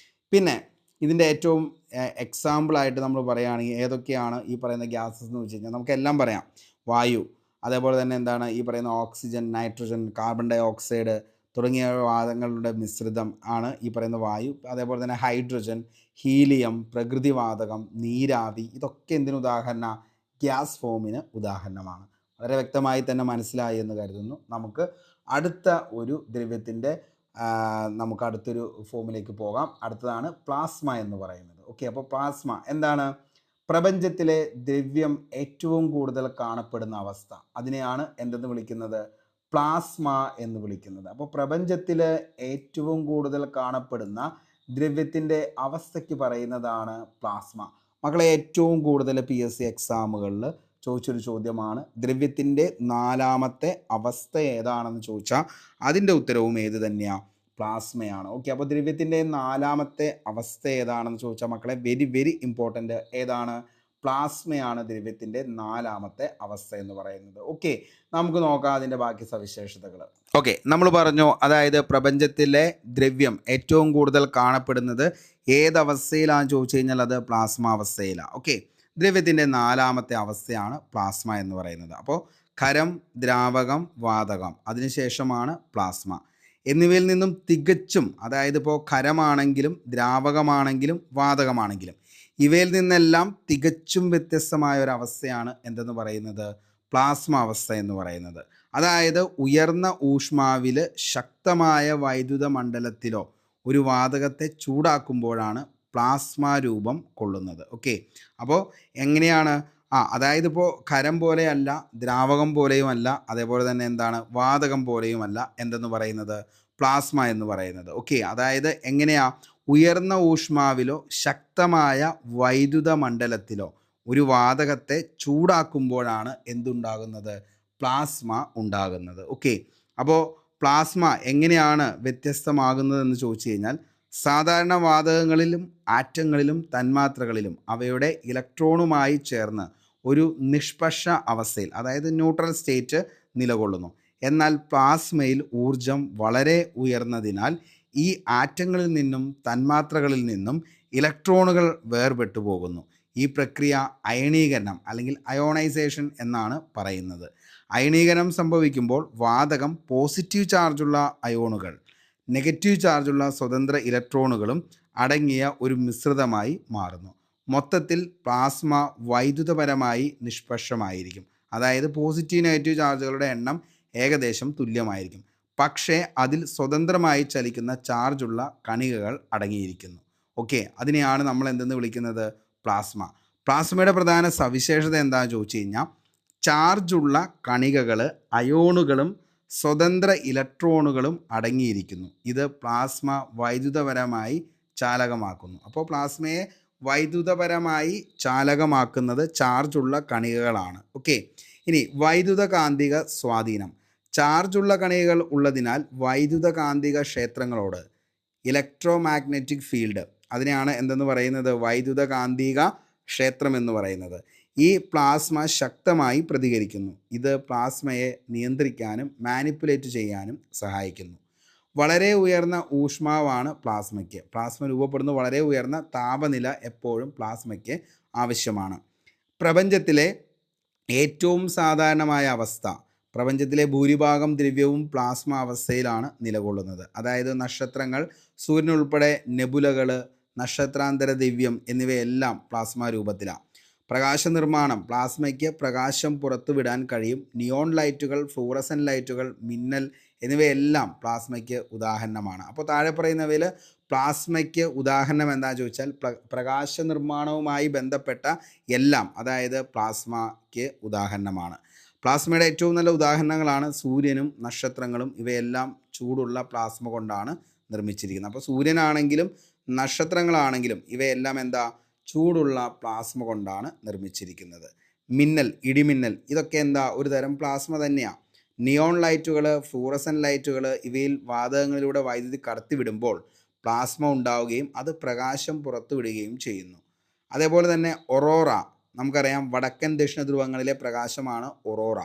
പിന്നെ ഇതിൻ്റെ ഏറ്റവും എക്സാമ്പിളായിട്ട് നമ്മൾ പറയുകയാണെങ്കിൽ ഏതൊക്കെയാണ് ഈ പറയുന്ന ഗ്യാസസ് എന്ന് വെച്ച് കഴിഞ്ഞാൽ നമുക്കെല്ലാം പറയാം. വായു, അതേപോലെ തന്നെ എന്താണ്, ഈ പറയുന്ന oxygen, nitrogen, carbon dioxide തുടങ്ങിയ വാതകങ്ങളുടെ മിശ്രിതം ആണ് ഈ പറയുന്ന വായു. അതേപോലെ തന്നെ ഹൈഡ്രജൻ, ഹീലിയം, പ്രകൃതിവാതകം, നീരാവി, ഇതൊക്കെ എന്തിന് ഉദാഹരണ, ഗ്യാസ് ഫോമിന് ഉദാഹരണമാണ്. വളരെ വ്യക്തമായി തന്നെ മനസ്സിലായി എന്ന് കരുതുന്നു. നമുക്ക് അടുത്ത ഒരു ദ്രവ്യത്തിൻ്റെ നമുക്ക് അടുത്തൊരു ഫോമിലേക്ക് പോകാം. അടുത്തതാണ് പ്ലാസ്മ എന്ന് പറയുന്നത്. ഓക്കെ, അപ്പോൾ പ്ലാസ്മ എന്താണ്, പ്രപഞ്ചത്തിലെ ദ്രവ്യം ഏറ്റവും കൂടുതൽ കാണപ്പെടുന്ന അവസ്ഥ, അതിനെയാണ് എന്തെന്ന് വിളിക്കുന്നത്, പ്ലാസ്മ എന്ന് വിളിക്കുന്നത്. അപ്പോൾ പ്രപഞ്ചത്തിൽ ഏറ്റവും കൂടുതൽ കാണപ്പെടുന്ന ദ്രവ്യത്തിൻ്റെ അവസ്ഥയ്ക്ക് പറയുന്നതാണ് പ്ലാസ്മ. മക്കളെ, ഏറ്റവും കൂടുതൽ PSC എക്സാമുകളിൽ ചോദിച്ചൊരു ചോദ്യമാണ്, ദ്രവ്യത്തിൻ്റെ 4ാമത്തെ അവസ്ഥ ഏതാണെന്ന് ചോദിച്ചാൽ അതിൻ്റെ ഉത്തരവും ഏത് തന്നെയാണ്, പ്ലാസ്മയാണ്. ഓക്കെ, അപ്പോൾ ദ്രവ്യത്തിൻ്റെ 4ാമത്തെ അവസ്ഥ ഏതാണെന്ന് ചോദിച്ചാൽ മക്കളെ വെരി വെരി ഇമ്പോർട്ടൻ്റ്, ഏതാണ്, പ്ലാസ്മയാണ് ദ്രവ്യത്തിൻ്റെ 4ാമത്തെ അവസ്ഥ എന്ന് പറയുന്നത്. ഓക്കെ, നമുക്ക് നോക്കാം അതിൻ്റെ ബാക്കി സവിശേഷതകൾ. ഓക്കെ, നമ്മൾ പറഞ്ഞു, അതായത് പ്രപഞ്ചത്തിലെ ദ്രവ്യം ഏറ്റവും കൂടുതൽ കാണപ്പെടുന്നത് ഏതവസ്ഥയിലാണെന്ന് ചോദിച്ചു കഴിഞ്ഞാൽ അത് പ്ലാസ്മ അവസ്ഥയിലാണ്. ഓക്കെ, ദ്രവ്യത്തിൻ്റെ 4ാമത്തെ അവസ്ഥയാണ് പ്ലാസ്മ എന്ന് പറയുന്നത്. അപ്പോൾ ഖരം, ദ്രാവകം, വാതകം, അതിനുശേഷമാണ് പ്ലാസ്മ. എന്നിവയിൽ നിന്നും തികച്ചും, അതായത് ഇപ്പോൾ ഖരമാണെങ്കിലും ദ്രാവകമാണെങ്കിലും വാതകമാണെങ്കിലും ഇവയിൽ നിന്നെല്ലാം തികച്ചും വ്യത്യസ്തമായ ഒരു അവസ്ഥയാണ് എന്തെന്ന് പറയുന്നത്, പ്ലാസ്മ അവസ്ഥ എന്ന് പറയുന്നത്. അതായത് ഉയർന്ന ഊഷ്മാവിൽ ശക്തമായ വൈദ്യുത മണ്ഡലത്തിലോ ഒരു വാതകത്തെ ചൂടാക്കുമ്പോഴാണ് പ്ലാസ്മ രൂപം കൊള്ളുന്നത്. ഓക്കെ, അപ്പോൾ എങ്ങനെയാണ്, അതായത് ഇപ്പോൾ ഖരം പോലെയല്ല, ദ്രാവകം പോലെയുമല്ല, അതേപോലെ തന്നെ എന്താണ്, വാതകം പോലെയുമല്ല എന്തെന്ന് പറയുന്നത്, പ്ലാസ്മ എന്ന് പറയുന്നത്. ഓക്കെ, അതായത് എങ്ങനെയാ, ഉയർന്ന ഊഷ്മാവിലോ ശക്തമായ വൈദ്യുത മണ്ഡലത്തിലോ ഒരു വാതകത്തെ ചൂടാക്കുമ്പോഴാണ് എന്തുണ്ടാകുന്നത്, പ്ലാസ്മ ഉണ്ടാകുന്നത്. ഓക്കെ, അപ്പോൾ പ്ലാസ്മ എങ്ങനെയാണ് വ്യത്യസ്തമാകുന്നതെന്ന് ചോദിച്ചു കഴിഞ്ഞാൽ സാധാരണ വാതകങ്ങളിലും ആറ്റങ്ങളിലും തന്മാത്രകളിലും അവയുടെ ഇലക്ട്രോണുമായി ചേർന്ന് ഒരു നിഷ്പക്ഷ അവസ്ഥയിൽ, അതായത് ന്യൂട്രൽ സ്റ്റേറ്റ് നിലകൊള്ളുന്നു. എന്നാൽ പ്ലാസ്മയിൽ ഊർജം വളരെ ഉയർന്നതിനാൽ ഈ ആറ്റങ്ങളിൽ നിന്നും തന്മാത്രകളിൽ നിന്നും ഇലക്ട്രോണുകൾ വേർപെട്ടു പോകുന്നു. ഈ പ്രക്രിയ അയണീകരണം അല്ലെങ്കിൽ അയോണൈസേഷൻ എന്നാണ് പറയുന്നത്. അയണീകരണം സംഭവിക്കുമ്പോൾ വാതകം പോസിറ്റീവ് ചാർജുള്ള അയോണുകൾ നെഗറ്റീവ് ചാർജുള്ള സ്വതന്ത്ര ഇലക്ട്രോണുകളും അടങ്ങിയ ഒരു മിശ്രിതമായി മാറുന്നു. മൊത്തത്തിൽ പ്ലാസ്മ വൈദ്യുതപരമായി നിഷ്പക്ഷമായിരിക്കും. അതായത് പോസിറ്റീവ് നെഗറ്റീവ് ചാർജുകളുടെ എണ്ണം ഏകദേശം തുല്യമായിരിക്കും. പക്ഷേ അതിൽ സ്വതന്ത്രമായി ചലിക്കുന്ന ചാർജുള്ള കണികകൾ അടങ്ങിയിരിക്കുന്നു. ഓക്കെ, അതിനെയാണ് നമ്മൾ എന്തെന്ന് വിളിക്കുന്നത്? പ്ലാസ്മ. പ്ലാസ്മയുടെ പ്രധാന സവിശേഷത എന്താണെന്ന് ചോദിച്ചു കഴിഞ്ഞാൽ ചാർജുള്ള കണികകൾ, അയോണുകളും സ്വതന്ത്ര ഇലക്ട്രോണുകളും അടങ്ങിയിരിക്കുന്നു. ഇത് പ്ലാസ്മ വൈദ്യുതപരമായി ചാലകമാക്കുന്നു. അപ്പോൾ പ്ലാസ്മയെ വൈദ്യുതപരമായി ചാലകമാക്കുന്നത് ചാർജുള്ള കണികകളാണ്. ഓക്കെ, ഇനി വൈദ്യുതകാന്തിക സ്വാധീനം. ചാർജുള്ള കണികകൾ ഉള്ളതിനാൽ വൈദ്യുതകാന്തിക ക്ഷേത്രങ്ങളോട് ഇലക്ട്രോമാഗ്നറ്റിക് ഫീൽഡ്, അതിനെയാണ് എന്തെന്ന് പറയുന്നത്? വൈദ്യുതകാന്തിക ക്ഷേത്രം എന്ന് പറയുന്നത്. ഈ പ്ലാസ്മ ശക്തമായി പ്രതികരിക്കുന്നു. ഇത് പ്ലാസ്മയെ നിയന്ത്രിക്കാനും മാനിപ്പുലേറ്റ് ചെയ്യാനും സഹായിക്കുന്നു. വളരെ ഉയർന്ന ഊഷ്മാവാണ് പ്ലാസ്മയ്ക്ക്. പ്ലാസ്മ രൂപപ്പെടുന്ന വളരെ ഉയർന്ന താപനില എപ്പോഴും പ്ലാസ്മയ്ക്ക് ആവശ്യമാണ്. പ്രപഞ്ചത്തിലെ ഏറ്റവും സാധാരണമായ അവസ്ഥ, പ്രപഞ്ചത്തിലെ ഭൂരിഭാഗം ദ്രവ്യവും പ്ലാസ്മ അവസ്ഥയിലാണ് നിലകൊള്ളുന്നത്. അതായത് നക്ഷത്രങ്ങൾ, സൂര്യൻ ഉൾപ്പെടെ നെബുലകൾ, നക്ഷത്രാന്തര ദ്രവ്യം എന്നിവയെല്ലാം പ്ലാസ്മ രൂപത്തിലാണ്. പ്രകാശ നിർമ്മാണം. പ്ലാസ്മയ്ക്ക് പ്രകാശം പുറത്തുവിടാൻ കഴിയും. നിയോൺ ലൈറ്റുകൾ, ഫ്ലൂറസൻ ലൈറ്റുകൾ, മിന്നൽ എന്നിവയെല്ലാം പ്ലാസ്മയ്ക്ക് ഉദാഹരണമാണ്. അപ്പോൾ താഴെ പറയുന്നവയിൽ പ്ലാസ്മയ്ക്ക് ഉദാഹരണം എന്താണെന്ന് ചോദിച്ചാൽ പ്രകാശ നിർമ്മാണവുമായി ബന്ധപ്പെട്ട എല്ലാം, അതായത് പ്ലാസ്മയ്ക്ക് ഉദാഹരണമാണ്. പ്ലാസ്മയുടെ ഏറ്റവും നല്ല ഉദാഹരണങ്ങളാണ് സൂര്യനും നക്ഷത്രങ്ങളും. ഇവയെല്ലാം ചൂടുള്ള പ്ലാസ്മ കൊണ്ടാണ് നിർമ്മിച്ചിരിക്കുന്നത്. അപ്പോൾ സൂര്യനാണെങ്കിലും നക്ഷത്രങ്ങളാണെങ്കിലും ഇവയെല്ലാം എന്താ? ചൂടുള്ള പ്ലാസ്മ കൊണ്ടാണ് നിർമ്മിച്ചിരിക്കുന്നത്. മിന്നൽ, ഇടിമിന്നൽ, ഇതൊക്കെ എന്താ? ഒരു തരം പ്ലാസ്മ തന്നെയാണ്. നിയോൺ ലൈറ്റുകൾ, ഫ്ലൂറസൻ ലൈറ്റുകൾ, ഇവയിൽ വാതകങ്ങളിലൂടെ വൈദ്യുതി കടത്തിവിടുമ്പോൾ പ്ലാസ്മ ഉണ്ടാവുകയും അത് പ്രകാശം പുറത്തുവിടുകയും ചെയ്യുന്നു. അതേപോലെ തന്നെ ഒറോറ, നമുക്കറിയാം വടക്കൻ ദക്ഷിണ ധ്രുവങ്ങളിലെ പ്രകാശമാണ് ഒറോറ.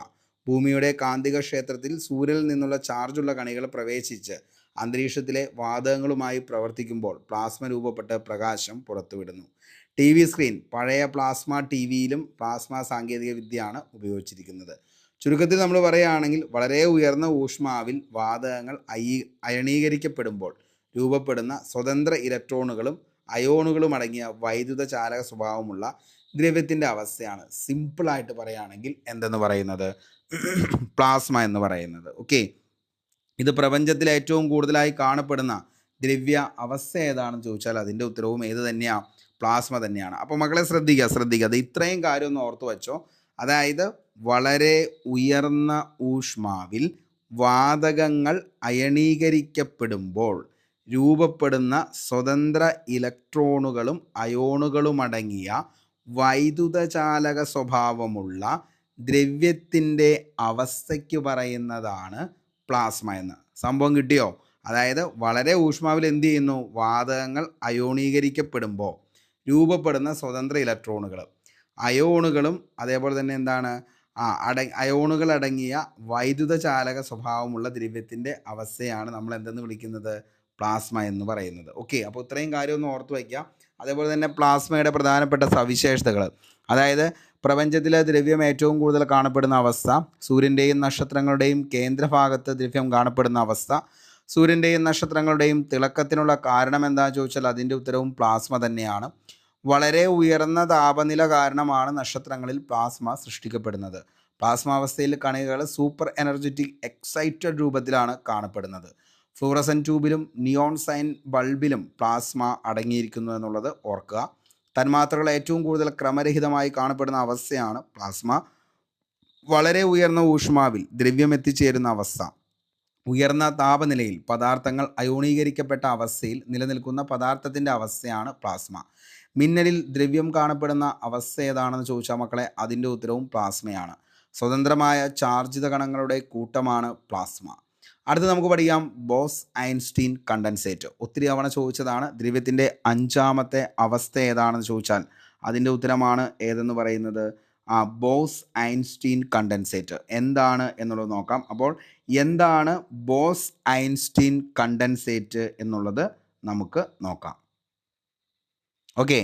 ഭൂമിയുടെ കാന്തിക ക്ഷേത്രത്തിൽ സൂര്യനിൽ നിന്നുള്ള ചാർജുള്ള കണികൾ പ്രവേശിച്ച് അന്തരീക്ഷത്തിലെ വാതകങ്ങളുമായി പ്രവർത്തിക്കുമ്പോൾ പ്ലാസ്മ രൂപപ്പെട്ട് പ്രകാശം പുറത്തുവിടുന്നു. ടി വി സ്ക്രീൻ, പഴയ പ്ലാസ്മ ടി വിയിലും പ്ലാസ്മ സാങ്കേതിക വിദ്യയാണ് ഉപയോഗിച്ചിരിക്കുന്നത്. ചുരുക്കത്തിൽ നമ്മൾ പറയുകയാണെങ്കിൽ വളരെ ഉയർന്ന ഊഷ്മാവിൽ വാതകങ്ങൾ അയണീകരിക്കപ്പെടുമ്പോൾ രൂപപ്പെടുന്ന സ്വതന്ത്ര ഇലക്ട്രോണുകളും അയോണുകളും അടങ്ങിയ വൈദ്യുത ചാലക സ്വഭാവമുള്ള ദ്രവ്യത്തിൻ്റെ അവസ്ഥയാണ് സിമ്പിളായിട്ട് പറയുകയാണെങ്കിൽ എന്തെന്ന് പറയുന്നത്? പ്ലാസ്മ എന്ന് പറയുന്നത്. ഓക്കെ, ഇത് പ്രപഞ്ചത്തിൽ ഏറ്റവും കൂടുതലായി കാണപ്പെടുന്ന ദ്രവ്യ അവസ്ഥ ഏതാണെന്ന് ചോദിച്ചാൽ അതിൻ്റെ ഉത്തരവും ഏത് തന്നെയാണ്? പ്ലാസ്മ തന്നെയാണ്. അപ്പോൾ മക്കളെ ശ്രദ്ധിക്കുക, അത് ഇത്രയും കാര്യം ഒന്ന് ഓർത്തു വെച്ചോ. അതായത് വളരെ ഉയർന്ന ഊഷ്മാവിൽ വാതകങ്ങൾ അയണീകരിക്കപ്പെടുമ്പോൾ രൂപപ്പെടുന്ന സ്വതന്ത്ര ഇലക്ട്രോണുകളും അയോണുകളുമടങ്ങിയ വൈദ്യുതചാലക സ്വഭാവമുള്ള ദ്രവ്യത്തിൻ്റെ അവസ്ഥയ്ക്ക് പറയുന്നതാണ് പ്ലാസ്മ എന്ന്. സംഭവം കിട്ടിയോ? അതായത് വളരെ ഊഷ്മാവിൽ എന്ത് ചെയ്യുന്നു? വാതകങ്ങൾ അയോണീകരിക്കപ്പെടുമ്പോൾ രൂപപ്പെടുന്ന സ്വതന്ത്ര ഇലക്ട്രോണുകൾ, അയോണുകളും അതേപോലെ തന്നെ എന്താണ് അയോണുകൾ അടങ്ങിയ വൈദ്യുത ചാലക സ്വഭാവമുള്ള ദ്രവ്യത്തിൻ്റെ അവസ്ഥയാണ് നമ്മൾ എന്തെന്ന് വിളിക്കുന്നത്? പ്ലാസ്മ എന്ന് പറയുന്നത്. ഓക്കെ, അപ്പോൾ ഇത്രയും കാര്യം ഒന്ന് ഓർത്ത് വയ്ക്കുക. അതേപോലെ തന്നെ പ്ലാസ്മയുടെ പ്രധാനപ്പെട്ട സവിശേഷതകൾ, അതായത് പ്രപഞ്ചത്തിലെ ദ്രവ്യം ഏറ്റവും കൂടുതൽ കാണപ്പെടുന്ന അവസ്ഥ, സൂര്യൻ്റെയും നക്ഷത്രങ്ങളുടെയും കേന്ദ്രഭാഗത്ത് ദ്രവ്യം കാണപ്പെടുന്ന അവസ്ഥ, സൂര്യൻ്റെയും നക്ഷത്രങ്ങളുടെയും തിളക്കത്തിനുള്ള കാരണം എന്താണെന്ന് ചോദിച്ചാൽ അതിൻ്റെ ഉത്തരവും പ്ലാസ്മ തന്നെയാണ്. വളരെ ഉയർന്ന താപനില കാരണമാണ് നക്ഷത്രങ്ങളിൽ പ്ലാസ്മ സൃഷ്ടിക്കപ്പെടുന്നത്. പ്ലാസ്മ അവസ്ഥയിൽ കണികകൾ സൂപ്പർ എനർജറ്റിക് എക്സൈറ്റഡ് രൂപത്തിലാണ് കാണപ്പെടുന്നത്. ഫ്ലൂറസൻ ട്യൂബിലും നിയോൺ സൈൻ ബൾബിലും പ്ലാസ്മ അടങ്ങിയിരിക്കുന്നു എന്നുള്ളത് ഓർക്കുക. തന്മാത്രകൾ ഏറ്റവും കൂടുതൽ ക്രമരഹിതമായി കാണപ്പെടുന്ന അവസ്ഥയാണ് പ്ലാസ്മ. വളരെ ഉയർന്ന ഊഷ്മാവിൽ ദ്രവ്യം എത്തിച്ചേരുന്ന അവസ്ഥ, ഉയർന്ന താപനിലയിൽ പദാർത്ഥങ്ങൾ അയോണീകരിക്കപ്പെട്ട അവസ്ഥയിൽ നിലനിൽക്കുന്ന പദാർത്ഥത്തിൻ്റെ അവസ്ഥയാണ് പ്ലാസ്മ. മിന്നലിൽ ദ്രവ്യം കാണപ്പെടുന്ന അവസ്ഥ ഏതാണെന്ന് ചോദിച്ചാൽ മക്കളെ അതിൻ്റെ ഉത്തരവും പ്ലാസ്മയാണ്. സ്വതന്ത്രമായ ചാർജിത കണങ്ങളുടെ കൂട്ടമാണ് പ്ലാസ്മ. അടുത്ത് നമുക്ക് പഠിക്കാം ബോസ് ഐൻസ്റ്റീൻ കണ്ടൻസേറ്റ്. ഒത്തിരി തവണ ചോദിച്ചതാണ്. ദ്രവ്യത്തിൻ്റെ അഞ്ചാമത്തെ അവസ്ഥ ഏതാണെന്ന് ചോദിച്ചാൽ അതിൻ്റെ ഉത്തരമാണ് ഏതെന്ന് പറയുന്നത് ബോസ് ഐൻസ്റ്റീൻ കണ്ടൻസേറ്റ്. എന്താണ് എന്നുള്ളത് നോക്കാം. അപ്പോൾ എന്താണ് ബോസ് ഐൻസ്റ്റീൻ കണ്ടൻസേറ്റ് എന്നുള്ളത് നമുക്ക് നോക്കാം. ഓക്കെ,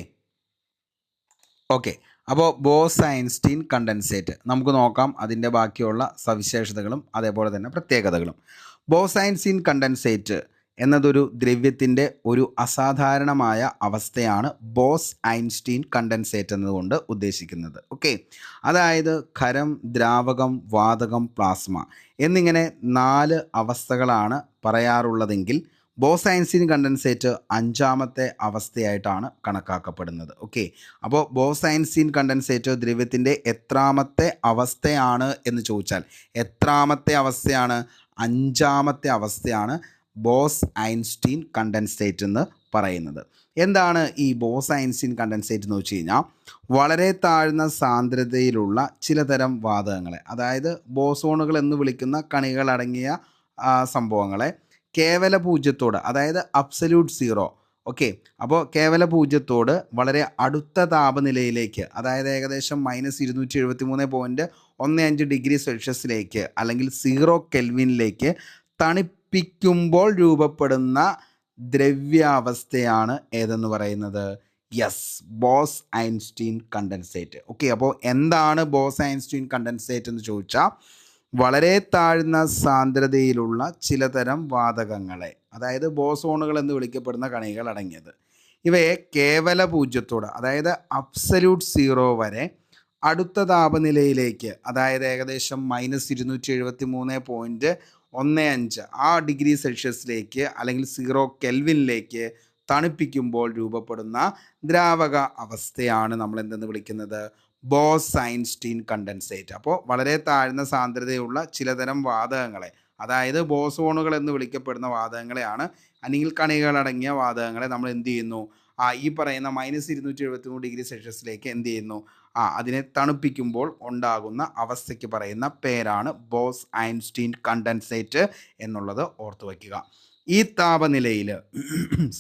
ഓക്കെ, അപ്പോൾ ബോസ് ഐൻസ്റ്റീൻ കണ്ടൻസേറ്റ് നമുക്ക് നോക്കാം, അതിൻ്റെ ബാക്കിയുള്ള സവിശേഷതകളും അതേപോലെ തന്നെ പ്രത്യേകതകളും. ബോസ് ഐൻസ്റ്റീൻ കണ്ടൻസേറ്റ് എന്നതൊരു ദ്രവ്യത്തിൻ്റെ ഒരു അസാധാരണമായ അവസ്ഥയാണ് ബോസ് ഐൻസ്റ്റീൻ കണ്ടൻസേറ്റ് എന്നതുകൊണ്ട് ഉദ്ദേശിക്കുന്നത്. ഓക്കെ, അതായത് ഖരം, ദ്രാവകം, വാതകം, പ്ലാസ്മ എന്നിങ്ങനെ 4 അവസ്ഥകളാണ് പറയാറുള്ളതെങ്കിൽ ബോസ് ഐൻസ്റ്റീൻ കണ്ടൻസേറ്റ് 5ാമത്തെ അവസ്ഥയായിട്ടാണ് കണക്കാക്കപ്പെടുന്നത്. ഓക്കെ, അപ്പോൾ ബോസ് ഐൻസ്റ്റീൻ കണ്ടൻസേറ്റ് ദ്രവ്യത്തിൻ്റെ എത്രാമത്തെ അവസ്ഥയാണ് എന്ന് ചോദിച്ചാൽ എത്രാമത്തെ അവസ്ഥയാണ്? 5ാമത്തെ അവസ്ഥയാണ് ബോസ് ഐൻസ്റ്റീൻ കണ്ടൻസേറ്റ് എന്ന് പറയുന്നത്. എന്താണ് ഈ ബോസ് ഐൻസ്റ്റീൻ കണ്ടൻസേറ്റ് എന്ന് വെച്ച് കഴിഞ്ഞാൽ, വളരെ താഴ്ന്ന സാന്ദ്രതയിലുള്ള ചിലതരം വാതകങ്ങളെ, അതായത് ബോസോണുകൾ എന്ന് വിളിക്കുന്ന കണികളടങ്ങിയ സംഭവങ്ങളെ കേവല പൂജ്യത്തോട്, അതായത് അബ്സല്യൂട്ട് സീറോ, ഓക്കെ, അപ്പോൾ കേവല പൂജ്യത്തോട് വളരെ അടുത്ത താപനിലയിലേക്ക്, അതായത് ഏകദേശം -273.15 ഡിഗ്രി സെൽഷ്യസിലേക്ക് അല്ലെങ്കിൽ 0 കെൽവിനിലേക്ക് തണുപ്പിക്കുമ്പോൾ രൂപപ്പെടുന്ന ദ്രവ്യാവസ്ഥയാണ് ഏതെന്ന് പറയുന്നത്? Yes, boss Einstein condensate. Okay, അപ്പോൾ എന്താണ് ബോസ് ഐൻസ്റ്റീൻ കണ്ടൻസേറ്റ് എന്ന് ചോദിച്ചാൽ, വളരെ താഴ്ന്ന സാന്ദ്രതയിലുള്ള ചിലതരം വാതകങ്ങളെ, അതായത് ബോസോണുകൾ എന്ന് വിളിക്കപ്പെടുന്ന കണികൾ അടങ്ങിയത്, ഇവയെ കേവല പൂജ്യത്തോട്, അതായത് അബ്സല്യൂട്ട് സീറോ വരെ അടുത്ത താപനിലയിലേക്ക്, അതായത് ഏകദേശം -273.15 ആ ഡിഗ്രി സെൽഷ്യസിലേക്ക് അല്ലെങ്കിൽ 0 കെൽവിനിലേക്ക് തണുപ്പിക്കുമ്പോൾ രൂപപ്പെടുന്ന ദ്രാവക അവസ്ഥയാണ് നമ്മൾ എന്തെന്ന് വിളിക്കുന്നത്? Boss Einstein condensate. അപ്പോൾ വളരെ താഴ്ന്ന സാന്ദ്രതയുള്ള ചിലതരം വാതകങ്ങളെ, അതായത് ബോസോണുകൾ എന്ന് വിളിക്കപ്പെടുന്ന വാതകങ്ങളെയാണ്, അല്ലെങ്കിൽ കണികളടങ്ങിയ വാതകങ്ങളെ നമ്മൾ എന്ത് ചെയ്യുന്നു? ഈ പറയുന്ന -273 ഡിഗ്രി സെൽഷ്യസിലേക്ക് എന്ത് ചെയ്യുന്നു? അതിനെ തണുപ്പിക്കുമ്പോൾ ഉണ്ടാകുന്ന അവസ്ഥയ്ക്ക് പറയുന്ന പേരാണ് ബോസ് ഐൻസ്റ്റീൻ കണ്ടൻസേറ്റ് എന്നുള്ളത് ഓർത്തു വയ്ക്കുക. ഈ താപനിലയിൽ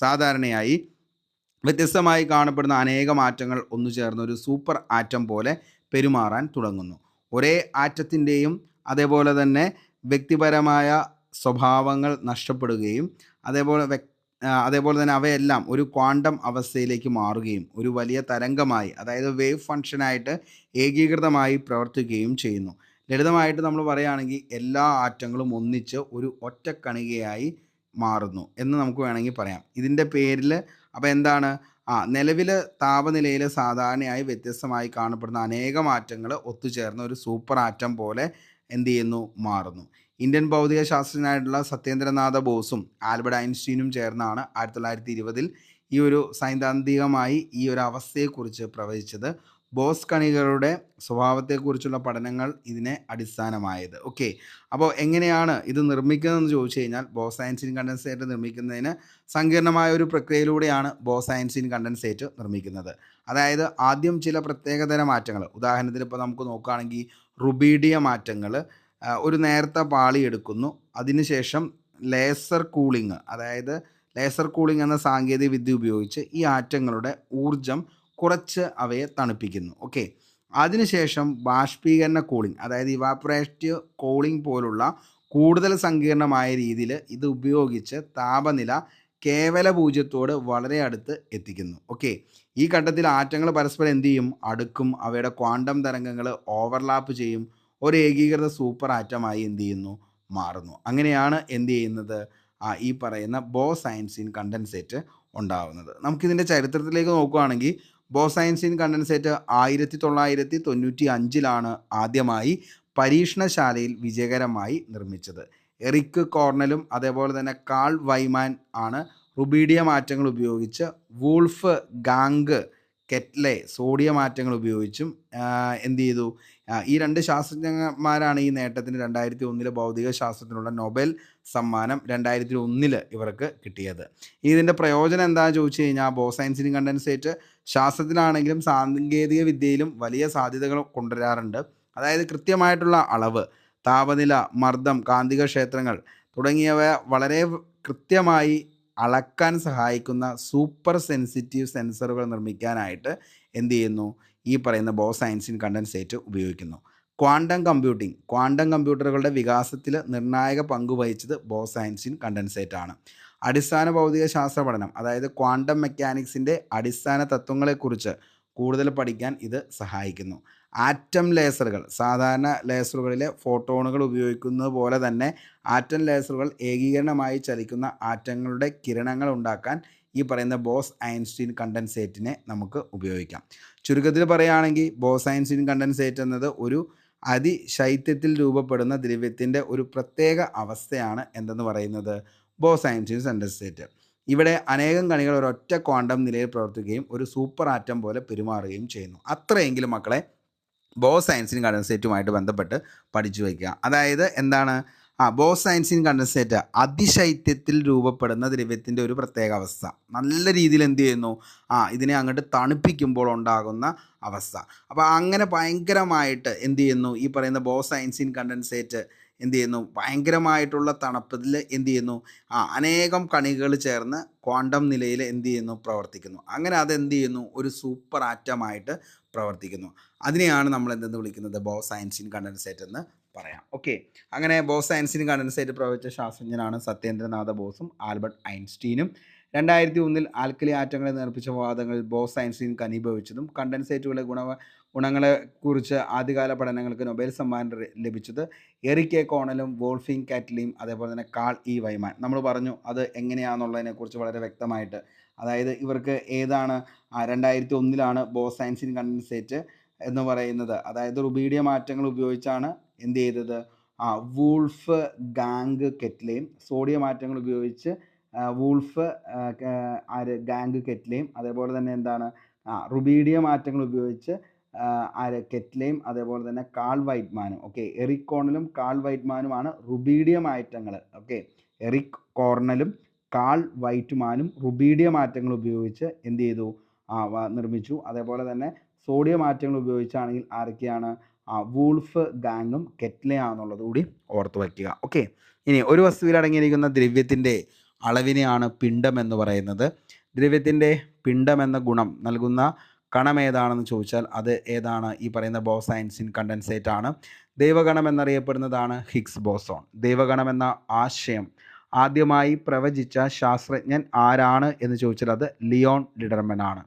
സാധാരണയായി വ്യത്യസ്തമായി കാണപ്പെടുന്ന അനേകം ആറ്റങ്ങൾ ഒന്നു ചേർന്ന് ഒരു സൂപ്പർ ആറ്റം പോലെ പെരുമാറാൻ തുടങ്ങുന്നു. ഒരേ ആറ്റത്തിൻ്റെയും അതേപോലെ തന്നെ വ്യക്തിപരമായ സ്വഭാവങ്ങൾ നഷ്ടപ്പെടുകയും അതേപോലെ തന്നെ അവയെല്ലാം ഒരു ക്വാണ്ടം അവസ്ഥയിലേക്ക് മാറുകയും ഒരു വലിയ തരംഗമായി, അതായത് വേവ് ഫംഗ്ഷനായിട്ട് ഏകീകൃതമായി പ്രവർത്തിക്കുകയും ചെയ്യുന്നു. ലളിതമായിട്ട് നമ്മൾ പറയുകയാണെങ്കിൽ എല്ലാ ആറ്റങ്ങളും ഒന്നിച്ച് ഒരു ഒറ്റ കണികയായി മാറുന്നു എന്ന് നമുക്ക് വേണമെങ്കിൽ പറയാം. ഇതിൻ്റെ പേരിൽ അപ്പോൾ എന്താണ്? നിലവിൽ താപനിലയിൽ സാധാരണയായി വ്യത്യസ്തമായി കാണപ്പെടുന്ന അനേകം ആറ്റങ്ങൾ ഒത്തുചേർന്ന ഒരു സൂപ്പർ ആറ്റം പോലെ എന്ത് ചെയ്യുന്നു? മാറുന്നു. ഇന്ത്യൻ ഭൗതിക ശാസ്ത്രജ്ഞനായിട്ടുള്ള സത്യേന്ദ്രനാഥ ബോസും ആൽബർട്ട് ഐൻസ്റ്റീനും ചേർന്നാണ് 1920 ഈ ഒരു സൈദ്ധാന്തികമായി ഈ ഒരു അവസ്ഥയെക്കുറിച്ച് പ്രവചിച്ചത്. ബോസ് കണികളുടെ സ്വഭാവത്തെക്കുറിച്ചുള്ള പഠനങ്ങൾ ഇതിനെ അടിസ്ഥാനമായത്. ഓക്കെ, അപ്പോൾ എങ്ങനെയാണ് ഇത് നിർമ്മിക്കുന്നതെന്ന് ചോദിച്ചു കഴിഞ്ഞാൽ, ബോസ് ഐൻസ്റ്റീൻ കണ്ടൻസേറ്റ് നിർമ്മിക്കുന്നതിന് സങ്കീർണമായ ഒരു പ്രക്രിയയിലൂടെയാണ് ബോസ് ഐൻസ്റ്റീൻ കണ്ടൻസേറ്റ് നിർമ്മിക്കുന്നത്. അതായത് ആദ്യം ചില പ്രത്യേകതര മാറ്റങ്ങൾ, ഉദാഹരണത്തിന് ഇപ്പോൾ നമുക്ക് നോക്കുകയാണെങ്കിൽ റുബീഡിയം മാറ്റങ്ങൾ ഒരു നേർത്ത പാളി എടുക്കുന്നു. അതിനുശേഷം ലേസർ കൂളിംഗ്, അതായത് ലേസർ കൂളിംഗ് എന്ന സാങ്കേതിക വിദ്യ ഉപയോഗിച്ച് ഈ ആറ്റങ്ങളുടെ ഊർജം കുറച്ച് അവയെ തണുപ്പിക്കുന്നു. ഓക്കെ, അതിനുശേഷം ബാഷ്പീകരണ കൂളിംഗ്, അതായത് ഇവാപ്പറേറ്റീവ് കൂളിംഗ് പോലുള്ള കൂടുതൽ സങ്കീർണമായ രീതിയിൽ ഇത് ഉപയോഗിച്ച് താപനില കേവല പൂജ്യത്തോട് വളരെ അടുത്ത് എത്തിക്കുന്നു. ഓക്കെ, ഈ ഘട്ടത്തിൽ ആറ്റങ്ങൾ പരസ്പരം എന്ത് ചെയ്യും? അടുക്കും. അവയുടെ ക്വാണ്ടം തരംഗങ്ങൾ ഓവർലാപ്പ് ചെയ്യും. ഒരു ഏകീകൃത സൂപ്പർ ആറ്റമായി എന്ത് ചെയ്യുന്നു? മാറുന്നു. അങ്ങനെയാണ് എന്ത് ചെയ്യുന്നത്? ഈ പറയുന്ന ബോസ് ഐൻസ്റ്റീൻ കണ്ടൻസേറ്റ് ഉണ്ടാകുന്നത്. നമുക്കിതിൻ്റെ ചരിത്രത്തിലേക്ക് നോക്കുകയാണെങ്കിൽ, ബോസ് ഐൻസ്റ്റീൻ കണ്ടൻസേറ്റ് 1995 ആദ്യമായി പരീക്ഷണശാലയിൽ വിജയകരമായി നിർമ്മിച്ചത്. എറിക് കോർണലും അതേപോലെ തന്നെ കാൾ വൈമാൻ ആണ് റുബീഡിയം ആറ്റങ്ങൾ ഉപയോഗിച്ച് വൂൾഫ് ഗാങ് കെറ്റ്ലെ സോഡിയം ആറ്റങ്ങൾ ഉപയോഗിച്ചും എന്ത് ചെയ്തു? ഈ 2 ശാസ്ത്രജ്ഞന്മാരാണ് ഈ നേട്ടത്തിന് 2001 ഭൗതിക ശാസ്ത്രത്തിനുള്ള നൊബേൽ സമ്മാനം 2001 ഇവർക്ക് കിട്ടിയത്. ഇതിൻ്റെ പ്രയോജനം എന്താണെന്ന് ചോദിച്ചു കഴിഞ്ഞാൽ, ബോസ് ഐൻസ്റ്റീൻ കണ്ടൻസേറ്റ് ശാസ്ത്രത്തിലാണെങ്കിലും സാങ്കേതിക വിദ്യയിലും വലിയ സാധ്യതകൾ കൊണ്ടുവരാറുണ്ട്. അതായത് കൃത്യമായിട്ടുള്ള അളവ്, താപനില, മർദ്ദം, കാന്തിക ക്ഷേത്രങ്ങൾ തുടങ്ങിയവ വളരെ കൃത്യമായി അളക്കാൻ സഹായിക്കുന്ന സൂപ്പർ സെൻസിറ്റീവ് സെൻസറുകൾ നിർമ്മിക്കാനായിട്ട് എന്ത് ചെയ്യുന്നു? ഈ പറയുന്ന ബോസ് ഐൻസ്റ്റീൻ കണ്ടൻസേറ്റ് ഉപയോഗിക്കുന്നു. ക്വാണ്ടം കമ്പ്യൂട്ടറുകളുടെ വികാസത്തിൽ നിർണായക പങ്ക് വഹിച്ചത് ബോസ് ഐൻസ്റ്റീൻ കണ്ടൻസേറ്റ് ആണ്. അടിസ്ഥാന ഭൗതിക ശാസ്ത്ര പഠനം, അതായത് ക്വാണ്ടം മെക്കാനിക്സിൻ്റെ അടിസ്ഥാന തത്വങ്ങളെക്കുറിച്ച് കൂടുതൽ പഠിക്കാൻ ഇത് സഹായിക്കുന്നു. ആറ്റം ലേസറുകൾ, സാധാരണ ലേസറുകളിലെ ഫോട്ടോണുകൾ ഉപയോഗിക്കുന്നത് പോലെ തന്നെ ആറ്റം ലേസറുകൾ ഏകീകരണമായി ചലിക്കുന്ന ആറ്റങ്ങളുടെ കിരണങ്ങൾ ഉണ്ടാക്കാൻ ഈ പറയുന്ന ബോസ് ഐൻസ്റ്റീൻ കണ്ടൻസേറ്റിനെ നമുക്ക് ഉപയോഗിക്കാം. ചുരുക്കത്തിൽ പറയുകയാണെങ്കിൽ ബോസ് ഐൻസ്റ്റീൻ കണ്ടൻസേറ്റ് എന്നത് ഒരു അതിശൈത്യത്തിൽ രൂപപ്പെടുന്ന ദ്രവ്യത്തിൻ്റെ ഒരു പ്രത്യേക അവസ്ഥയാണ് എന്തെന്ന് പറയുന്നത് ബോസ് ഐൻസ്റ്റീൻ കണ്ടൻസേറ്റ്. ഇവിടെ അനേകം കണികൾ ഒരൊറ്റ ക്വാണ്ടം നിലയിൽ പ്രവർത്തിക്കുകയും ഒരു സൂപ്പർ ആറ്റം പോലെ പെരുമാറുകയും ചെയ്യുന്നു. അത്രയെങ്കിലും മക്കളെ ബോസ് ഐൻസ്റ്റീൻ കണ്ടൻസേറ്റുമായിട്ട് ബന്ധപ്പെട്ട് പഠിച്ചു വയ്ക്കുക. അതായത് എന്താണ് ബോസ് ഐൻസ്റ്റീൻ കണ്ടൻസേറ്റ് അതിശൈത്യത്തിൽ രൂപപ്പെടുന്ന ദ്രവ്യത്തിൻ്റെ ഒരു പ്രത്യേക അവസ്ഥ. നല്ല രീതിയിൽ എന്ത് ചെയ്യുന്നു, ഇതിനെ അങ്ങോട്ട് തണുപ്പിക്കുമ്പോൾ ഉണ്ടാകുന്ന അവസ്ഥ. അപ്പോൾ അങ്ങനെ ഭയങ്കരമായിട്ട് എന്ത് ചെയ്യുന്നു, ഈ പറയുന്ന ബോസ് ഐൻസ്റ്റീൻ കണ്ടൻസേറ്റ് എന്ത് ചെയ്യുന്നു, ഭയങ്കരമായിട്ടുള്ള തണുപ്പത്തിൽ എന്ത് ചെയ്യുന്നു, അനേകം കണികകൾ ചേർന്ന് ക്വാണ്ടം നിലയിൽ എന്ത് ചെയ്യുന്നു, പ്രവർത്തിക്കുന്നു. അങ്ങനെ അതെന്ത് ചെയ്യുന്നു, ഒരു സൂപ്പർ ആറ്റമായിട്ട് പ്രവർത്തിക്കുന്നു. അതിനെയാണ് നമ്മൾ എന്തെന്ന് വിളിക്കുന്നത്, ബോസ് ഐൻസ്റ്റീൻ കണ്ടൻസേറ്റ് എന്ന് പറയാം. ഓക്കെ, അങ്ങനെ ബോസ് ഐൻസ്റ്റീൻ കണ്ടൻസേറ്റ് പ്രവചിച്ച ശാസ്ത്രജ്ഞനാണ് സത്യേന്ദ്രനാഥ ബോസും ആൽബർട്ട് ഐൻസ്റ്റീനും. 2001 ആൽക്കലി ആറ്റങ്ങളെ നേർപ്പിച്ച വാദങ്ങളിൽ ബോസ് ഐൻസ്റ്റീൻ ഘനീഭവിച്ചതും കണ്ടൻസേറ്റുകളുടെ ഗുണങ്ങളെക്കുറിച്ച് ആദ്യകാല പഠനങ്ങൾക്ക് നൊബേൽ സമ്മാനം ലഭിച്ചത് എറിക് എ കോണലും വോൾഫിംഗ് കാറ്റ്ലിയും അതേപോലെ തന്നെ കാൾ ഇ വൈമാൻ. നമ്മൾ പറഞ്ഞു അത് എങ്ങനെയാണെന്നുള്ളതിനെക്കുറിച്ച് വളരെ വ്യക്തമായിട്ട്. അതായത് ഇവർക്ക് ഏതാണ് 2001 ബോസ് ഐൻസ്റ്റീൻ കണ്ടൻസേറ്റ് എന്ന് പറയുന്നത്, അതായത് റുബീഡിയം മാറ്റങ്ങൾ ഉപയോഗിച്ചാണ് എന്ത് ചെയ്തത്, വൂൾഫ് ഗാങ് കെറ്റ്ലെയും സോഡിയം മാറ്റങ്ങൾ ഉപയോഗിച്ച് വൂൾഫ് ഗാങ് കെറ്റ്ലെയും അതേപോലെ തന്നെ എന്താണ് റുബീഡിയം മാറ്റങ്ങൾ ഉപയോഗിച്ച് കെറ്റ്ലെയും അതേപോലെ തന്നെ കാൾ വൈറ്റ്മാനും. ഓക്കെ, എറിക് കോർണലും കാൾ വൈറ്റ്മാനുമാണ് റുബീഡിയം മാറ്റങ്ങൾ. ഓക്കെ, എറിക് കോർണലും കാൾ വൈറ്റ്മാനും റുബീഡിയം മാറ്റങ്ങൾ ഉപയോഗിച്ച് എന്ത് ചെയ്തു, നിർമ്മിച്ചു. അതേപോലെ തന്നെ സോഡിയം മാറ്റങ്ങൾ ഉപയോഗിച്ചാണെങ്കിൽ ആരൊക്കെയാണ്, വൂൾഫ് ഗാങ്ങും കെറ്റ്ലെയാണെന്നുള്ളത് കൂടി ഓർത്ത് വയ്ക്കുക. ഓക്കെ, ഇനി ഒരു വസ്തുവിൽ അടങ്ങിയിരിക്കുന്ന ദ്രവ്യത്തിൻ്റെ അളവിനെയാണ് പിണ്ഡം എന്ന് പറയുന്നത്. ദ്രവ്യത്തിൻ്റെ പിണ്ഡം എന്ന ഗുണം നൽകുന്ന കണം ഏതാണെന്ന് ചോദിച്ചാൽ അത് ഏതാണ്, ഈ പറയുന്ന ബോസ് ഐൻസ്റ്റീൻ കണ്ടൻസേറ്റ് ആണ്. ദൈവഗണം എന്നറിയപ്പെടുന്നതാണ് ഹിഗ്സ് ബോസോൺ. ദൈവഗണം എന്ന ആശയം ആദ്യമായി പ്രവചിച്ച ശാസ്ത്രജ്ഞൻ ആരാണ് എന്ന് ചോദിച്ചാൽ അത് ലിയോൺ ലിഡർമൻ ആണ്.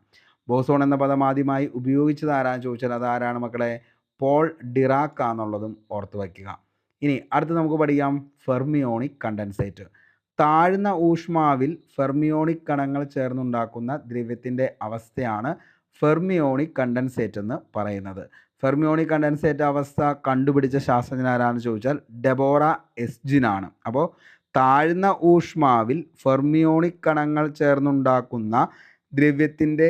ബോസോൺ എന്ന പദം ആദ്യമായി ഉപയോഗിച്ചത് ആരാന്ന് ചോദിച്ചാൽ അത് ആരാണ് മക്കളെ, പോൾ ഡിറാക്ക് ആണെന്നുള്ളതും ഓർത്ത് വയ്ക്കുക. ഇനി അടുത്ത് നമുക്ക് പഠിക്കാം ഫെർമിയോണിക് കണ്ടൻസേറ്റ്. താഴ്ന്ന ഊഷ്മാവിൽ ഫെർമിയോണിക് കണങ്ങൾ ചേർന്നുണ്ടാക്കുന്ന ദ്രവ്യത്തിൻ്റെ അവസ്ഥയാണ് ഫെർമിയോണിക് കണ്ടൻസേറ്റ് എന്ന് പറയുന്നത്. ഫെർമിയോണിക് കണ്ടൻസേറ്റ് അവസ്ഥ കണ്ടുപിടിച്ച ശാസ്ത്രജ്ഞൻ ആരാണെന്ന് ചോദിച്ചാൽ ഡെബോറ എസ്ജിൻ ആണ്. അപ്പോൾ താഴ്ന്ന ഊഷ്മാവിൽ ഫെർമിയോണിക് കണങ്ങൾ ചേർന്നുണ്ടാക്കുന്ന ദ്രവ്യത്തിൻ്റെ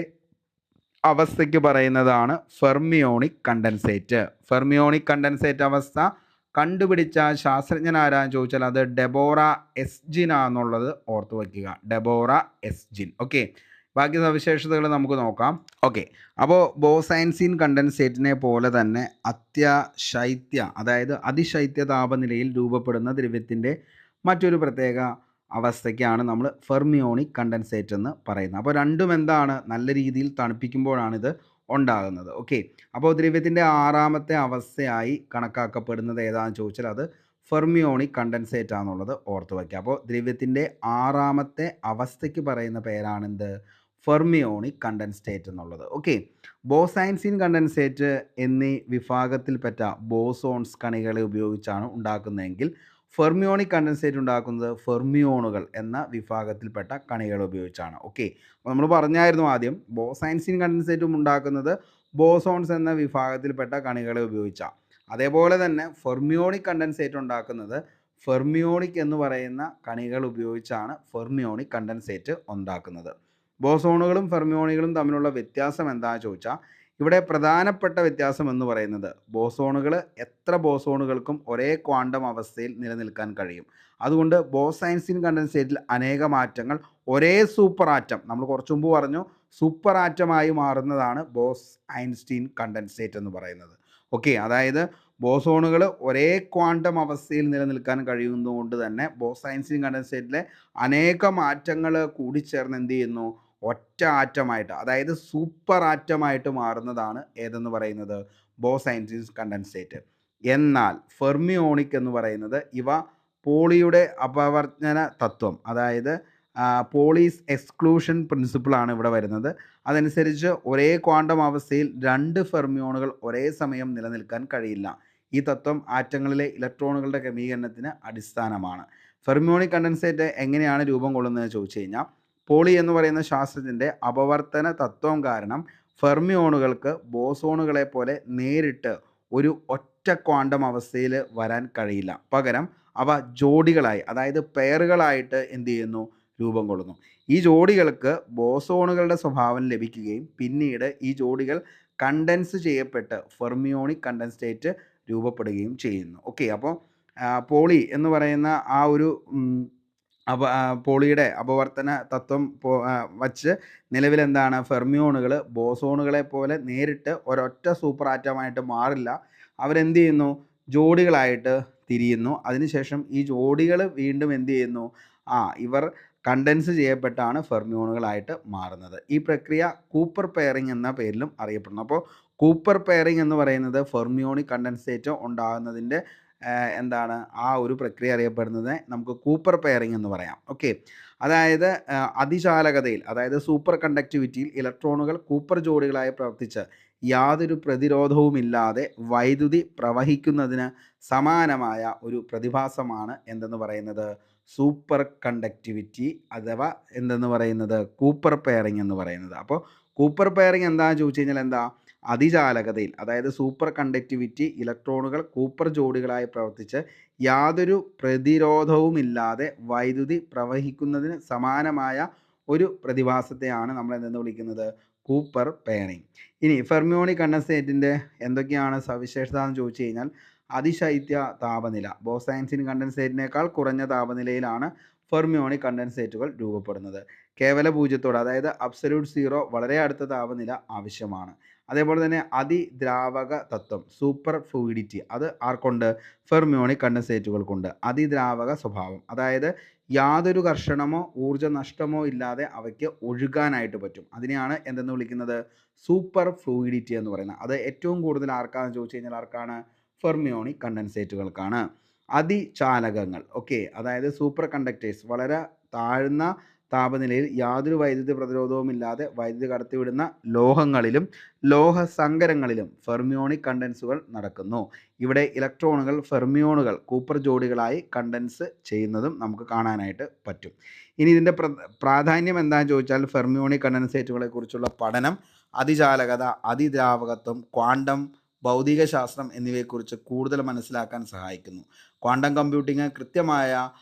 അവസ്ഥയ്ക്ക് പറയുന്നതാണ് ഫെർമിയോണിക് കണ്ടൻസേറ്റ്. ഫെർമിയോണിക് കണ്ടൻസേറ്റ് അവസ്ഥ കണ്ടുപിടിച്ച ശാസ്ത്രജ്ഞൻ ആരാന്ന് ചോദിച്ചാൽ അത് ഡെബോറ എസ്ജിൻ ആണെന്നുള്ളത് ഓർത്ത് വയ്ക്കുക. ഡെബോറ എസ്ജിൻ. ഓക്കെ, ബാക്കി സവിശേഷതകൾ നമുക്ക് നോക്കാം. ഓക്കെ, അപ്പോൾ ബോസ് ഐൻസ്റ്റീൻ കണ്ടൻസേറ്റിനെ പോലെ തന്നെ അതായത് അതിശൈത്യ താപനിലയിൽ രൂപപ്പെടുന്ന ദ്രവ്യത്തിൻ്റെ മറ്റൊരു പ്രത്യേക അവസ്ഥയ്ക്കാണ് നമ്മൾ ഫെർമിയോണിക് കണ്ടൻസേറ്റ് എന്ന് പറയുന്നത്. അപ്പോൾ രണ്ടും എന്താണ്, നല്ല രീതിയിൽ തണുപ്പിക്കുമ്പോഴാണിത് ഉണ്ടാകുന്നത്. ഓക്കെ, അപ്പോൾ ദ്രവ്യത്തിൻ്റെ 6ാമത്തെ അവസ്ഥയായി കണക്കാക്കപ്പെടുന്നത് ഏതാണെന്ന് ചോദിച്ചാൽ അത് ഫെർമിയോണിക് കണ്ടൻസേറ്റ് ആണെന്നുള്ളത് ഓർത്ത് വയ്ക്കുക. അപ്പോൾ ദ്രവ്യത്തിൻ്റെ 6ാമത്തെ അവസ്ഥയ്ക്ക് പറയുന്ന പേരാണെന്ത്, ഫെർമിയോണിക് കണ്ടൻസേറ്റ് എന്നുള്ളത്. ഓക്കെ, ബോസ് ഐൻസ്റ്റീൻ കണ്ടൻസേറ്റ് എന്നീ വിഭാഗത്തിൽപ്പെട്ട ബോസോൺസ് കണികളെ ഉപയോഗിച്ചാണ് ഉണ്ടാക്കുന്നതെങ്കിൽ ഫെർമിയോണിക് കണ്ടൻസേറ്റ് ഉണ്ടാക്കുന്നത് ഫെർമിയോണുകൾ എന്ന വിഭാഗത്തിൽപ്പെട്ട കണികൾ ഉപയോഗിച്ചാണ്. ഓക്കെ, അപ്പോൾ നമ്മൾ പറഞ്ഞായിരുന്നു ആദ്യം ബോസ് ഐൻസ്റ്റീൻ കണ്ടൻസേറ്റും ഉണ്ടാക്കുന്നത് ബോസോൺസ് എന്ന വിഭാഗത്തിൽപ്പെട്ട കണികളെ ഉപയോഗിച്ചാണ്. അതേപോലെ തന്നെ ഫെർമിയോണിക് കണ്ടൻസേറ്റ് ഉണ്ടാക്കുന്നത് ഫെർമിയോണിക് എന്ന് പറയുന്ന കണികൾ ഉപയോഗിച്ചാണ് ഫെർമിയോണിക് കണ്ടൻസേറ്റ് ഉണ്ടാക്കുന്നത്. ബോസോണുകളും ഫെർമിയോണുകളും തമ്മിലുള്ള വ്യത്യാസം എന്താണെന്ന് ചോദിച്ചാൽ ഇവിടെ പ്രധാനപ്പെട്ട വ്യത്യാസം എന്ന് പറയുന്നത് ബോസോണുകൾ എത്ര ബോസോണുകൾക്കും ഒരേ ക്വാണ്ടം അവസ്ഥയിൽ നിലനിൽക്കാൻ കഴിയും. അതുകൊണ്ട് ബോസ് ഐൻസ്റ്റീൻ കണ്ടൻസേറ്റിൽ അനേക മാറ്റങ്ങൾ ഒരേ സൂപ്പർ ആറ്റം, നമ്മൾ കുറച്ചു മുമ്പ് പറഞ്ഞു സൂപ്പർ ആറ്റമായി മാറുന്നതാണ് ബോസ് ഐൻസ്റ്റീൻ കണ്ടൻസേറ്റ് എന്ന് പറയുന്നത്. ഓക്കെ, അതായത് ബോസോണുകൾ ഒരേ ക്വാണ്ടം അവസ്ഥയിൽ നിലനിൽക്കാൻ കഴിയുന്നതുകൊണ്ട് തന്നെ ബോസ് ഐൻസ്റ്റീൻ കണ്ടൻസേറ്റിലെ അനേക മാറ്റങ്ങൾ കൂടിച്ചേർന്ന് എന്ത് ചെയ്യുന്നു, ഒറ്റ ആറ്റമായിട്ട് അതായത് സൂപ്പർ ആറ്റമായിട്ട് മാറുന്നതാണ് ഏതെന്ന് പറയുന്നത് ബോസ് ഐൻസ്റ്റീൻ കണ്ടൻസേറ്റ്. എന്നാൽ ഫെർമിയോണിക് എന്ന് പറയുന്നത് ഇവ പോളിയുടെ അപവർത്തന തത്വം, അതായത് പോളീസ് എക്സ്ക്ലൂഷൻ പ്രിൻസിപ്പിളാണ് ഇവിടെ വരുന്നത്. അതനുസരിച്ച് ഒരേ ക്വാണ്ടം അവസ്ഥയിൽ 2 ഫെർമിയോണുകൾ ഒരേ സമയം നിലനിൽക്കാൻ കഴിയില്ല. ഈ തത്വം ആറ്റങ്ങളിലെ ഇലക്ട്രോണുകളുടെ ക്രമീകരണത്തിന് അടിസ്ഥാനമാണ്. ഫെർമിയോണിക് കണ്ടൻസേറ്റ് എങ്ങനെയാണ് രൂപം കൊള്ളുന്നതെന്ന് ചോദിച്ചു കഴിഞ്ഞാൽ, പോളി എന്ന് പറയുന്ന ശാസ്ത്രജ്ഞൻ്റെ അപവർത്തന തത്വം കാരണം ഫെർമിയോണുകൾക്ക് ബോസോണുകളെ പോലെ നേരിട്ട് ഒരു ഒറ്റ ക്വാണ്ടം അവസ്ഥയിൽ വരാൻ കഴിയില്ല. പകരം അവ ജോഡികളായി, അതായത് പെയറുകളായിട്ട് എന്ത് ചെയ്യുന്നു, രൂപം കൊള്ളുന്നു. ഈ ജോഡികൾക്ക് ബോസോണുകളുടെ സ്വഭാവം ലഭിക്കുകയും പിന്നീട് ഈ ജോഡികൾ കണ്ടൻസ് ചെയ്യപ്പെട്ട് ഫെർമിയോണിക് കണ്ടൻസേറ്റ് രൂപപ്പെടുകയും ചെയ്യുന്നു. ഓക്കെ, അപ്പോൾ പോളി എന്ന് പറയുന്ന ആ ഒരു പോളിയുടെ അപവർത്തന തത്വം വച്ച് നിലവിലെന്താണ്, ഫെർമിയോണുകൾ ബോസോണുകളെ പോലെ നേരിട്ട് ഒരൊറ്റ സൂപ്പർ ആറ്റമായിട്ട് മാറില്ല. അവരെന്ത് ചെയ്യുന്നു, ജോഡികളായിട്ട് തിരിയുന്നു. അതിനുശേഷം ഈ ജോഡികൾ വീണ്ടും എന്ത് ചെയ്യുന്നു, ഇവർ കണ്ടൻസ് ചെയ്യപ്പെട്ടാണ് ഫെർമിയോണുകളായിട്ട് മാറുന്നത്. ഈ പ്രക്രിയ കൂപ്പർ പെയറിംഗ് എന്ന പേരിലും അറിയപ്പെടുന്നു. അപ്പോൾ കൂപ്പർ പെയറിംഗ് എന്ന് പറയുന്നത് ഫെർമിയോണിക് കണ്ടൻസേറ്റ് ഉണ്ടാകുന്നതിൻ്റെ എന്താണ് ആ ഒരു പ്രക്രിയ അറിയപ്പെടുന്നത് നമുക്ക് കൂപ്പർ പെയറിംഗ് എന്ന് പറയാം. ഓക്കെ, അതായത് അതിചാലകതയിൽ, അതായത് സൂപ്പർ കണ്ടക്ടിവിറ്റിയിൽ ഇലക്ട്രോണുകൾ കൂപ്പർ ജോഡികളായി പ്രവർത്തിച്ച് യാതൊരു പ്രതിരോധവുമില്ലാതെ വൈദ്യുതി പ്രവഹിക്കുന്നതിന് സമാനമായ ഒരു പ്രതിഭാസമാണ് എന്തെന്ന് പറയുന്നത്, സൂപ്പർ കണ്ടക്ടിവിറ്റി അഥവാ എന്തെന്ന് പറയുന്നത്, കൂപ്പർ പെയറിംഗ് എന്ന് പറയുന്നത്. അപ്പോൾ കൂപ്പർ പെയറിംഗ് എന്താണെന്ന് ചോദിച്ചു കഴിഞ്ഞാൽ എന്താ, അതിചാലകതയിൽ, അതായത് സൂപ്പർ കണ്ടക്ടിവിറ്റി ഇലക്ട്രോണുകൾ കൂപ്പർ ജോഡികളായി പ്രവർത്തിച്ച് യാതൊരു പ്രതിരോധവുമില്ലാതെ വൈദ്യുതി പ്രവഹിക്കുന്നതിന് സമാനമായ ഒരു പ്രതിഭാസത്തെയാണ് നമ്മൾ എന്തെന്ന് വിളിക്കുന്നത്, കൂപ്പർ പെയറിംഗ്. ഇനി ഫെർമിയോണിക് കണ്ടൻസേറ്റിൻ്റെ എന്തൊക്കെയാണ് സവിശേഷത എന്ന് ചോദിച്ചു കഴിഞ്ഞാൽ, അതിശൈത്യ താപനില, ബോസൈൻസിൻ കണ്ടൻസേറ്റിനേക്കാൾ കുറഞ്ഞ താപനിലയിലാണ് ഫെർമിയോണിക് കണ്ടൻസേറ്റുകൾ രൂപപ്പെടുന്നത്. കേവല പൂജ്യത്തോട്, അതായത് അബ്സല്യൂട്ട് സീറോ, വളരെ അടുത്ത താപനില ആവശ്യമാണ്. അതേപോലെ തന്നെ അതിദ്രാവക തത്വം, സൂപ്പർ ഫ്ലൂയിഡിറ്റി, അത് ആർക്കുണ്ട്, ഫെർമിയോണിക് കണ്ടൻസേറ്റുകൾക്കുണ്ട്. അതിദ്രാവക സ്വഭാവം, അതായത് യാതൊരു ഘർഷണമോ ഊർജ്ജ നഷ്ടമോ ഇല്ലാതെ അവയ്ക്ക് ഒഴുകാനായിട്ട് പറ്റും. അതിനെയാണ് എന്തെന്ന് വിളിക്കുന്നത്, സൂപ്പർ ഫ്ലൂയിഡിറ്റി എന്ന് പറയുന്നത്. അത് ഏറ്റവും കൂടുതൽ ആർക്കാണെന്ന് ചോദിച്ചു കഴിഞ്ഞാൽ ആർക്കാണ്, ഫെർമിയോണിക് കണ്ടൻസേറ്റുകൾക്കാണ്. അതിചാലകങ്ങൾ, ഓക്കെ, അതായത് സൂപ്പർ കണ്ടക്ടേഴ്സ്, വളരെ താഴ്ന്ന താപനിലയിൽ യാതൊരു വൈദ്യുതി പ്രതിരോധവുമില്ലാതെ വൈദ്യുതി കടത്തിവിടുന്ന ലോഹങ്ങളിലും ലോഹസങ്കരങ്ങളിലും ഫെർമിയോണിക് കണ്ടൻസുകൾ നടക്കുന്നു. ഇവിടെ ഇലക്ട്രോണുകൾ ഫെർമിയോണുകൾ കൂപ്പർ ജോഡികളായി കണ്ടൻസ് ചെയ്യുന്നതും നമുക്ക് കാണാനായിട്ട് പറ്റും. ഇനി ഇതിൻ്റെ പ്രാധാന്യം എന്താണെന്ന് ചോദിച്ചാൽ, ഫെർമിയോണിക് കണ്ടൻസേറ്റുകളെ കുറിച്ചുള്ള പഠനം അതിചാലകത, അതിദ്രാവകത്വം, ക്വാണ്ടം ഭൗതികശാസ്ത്രം എന്നിവയെക്കുറിച്ച് കൂടുതൽ മനസ്സിലാക്കാൻ സഹായിക്കുന്നു. ക്വാണ്ടം കമ്പ്യൂട്ടിങ്, കൃത്യമായ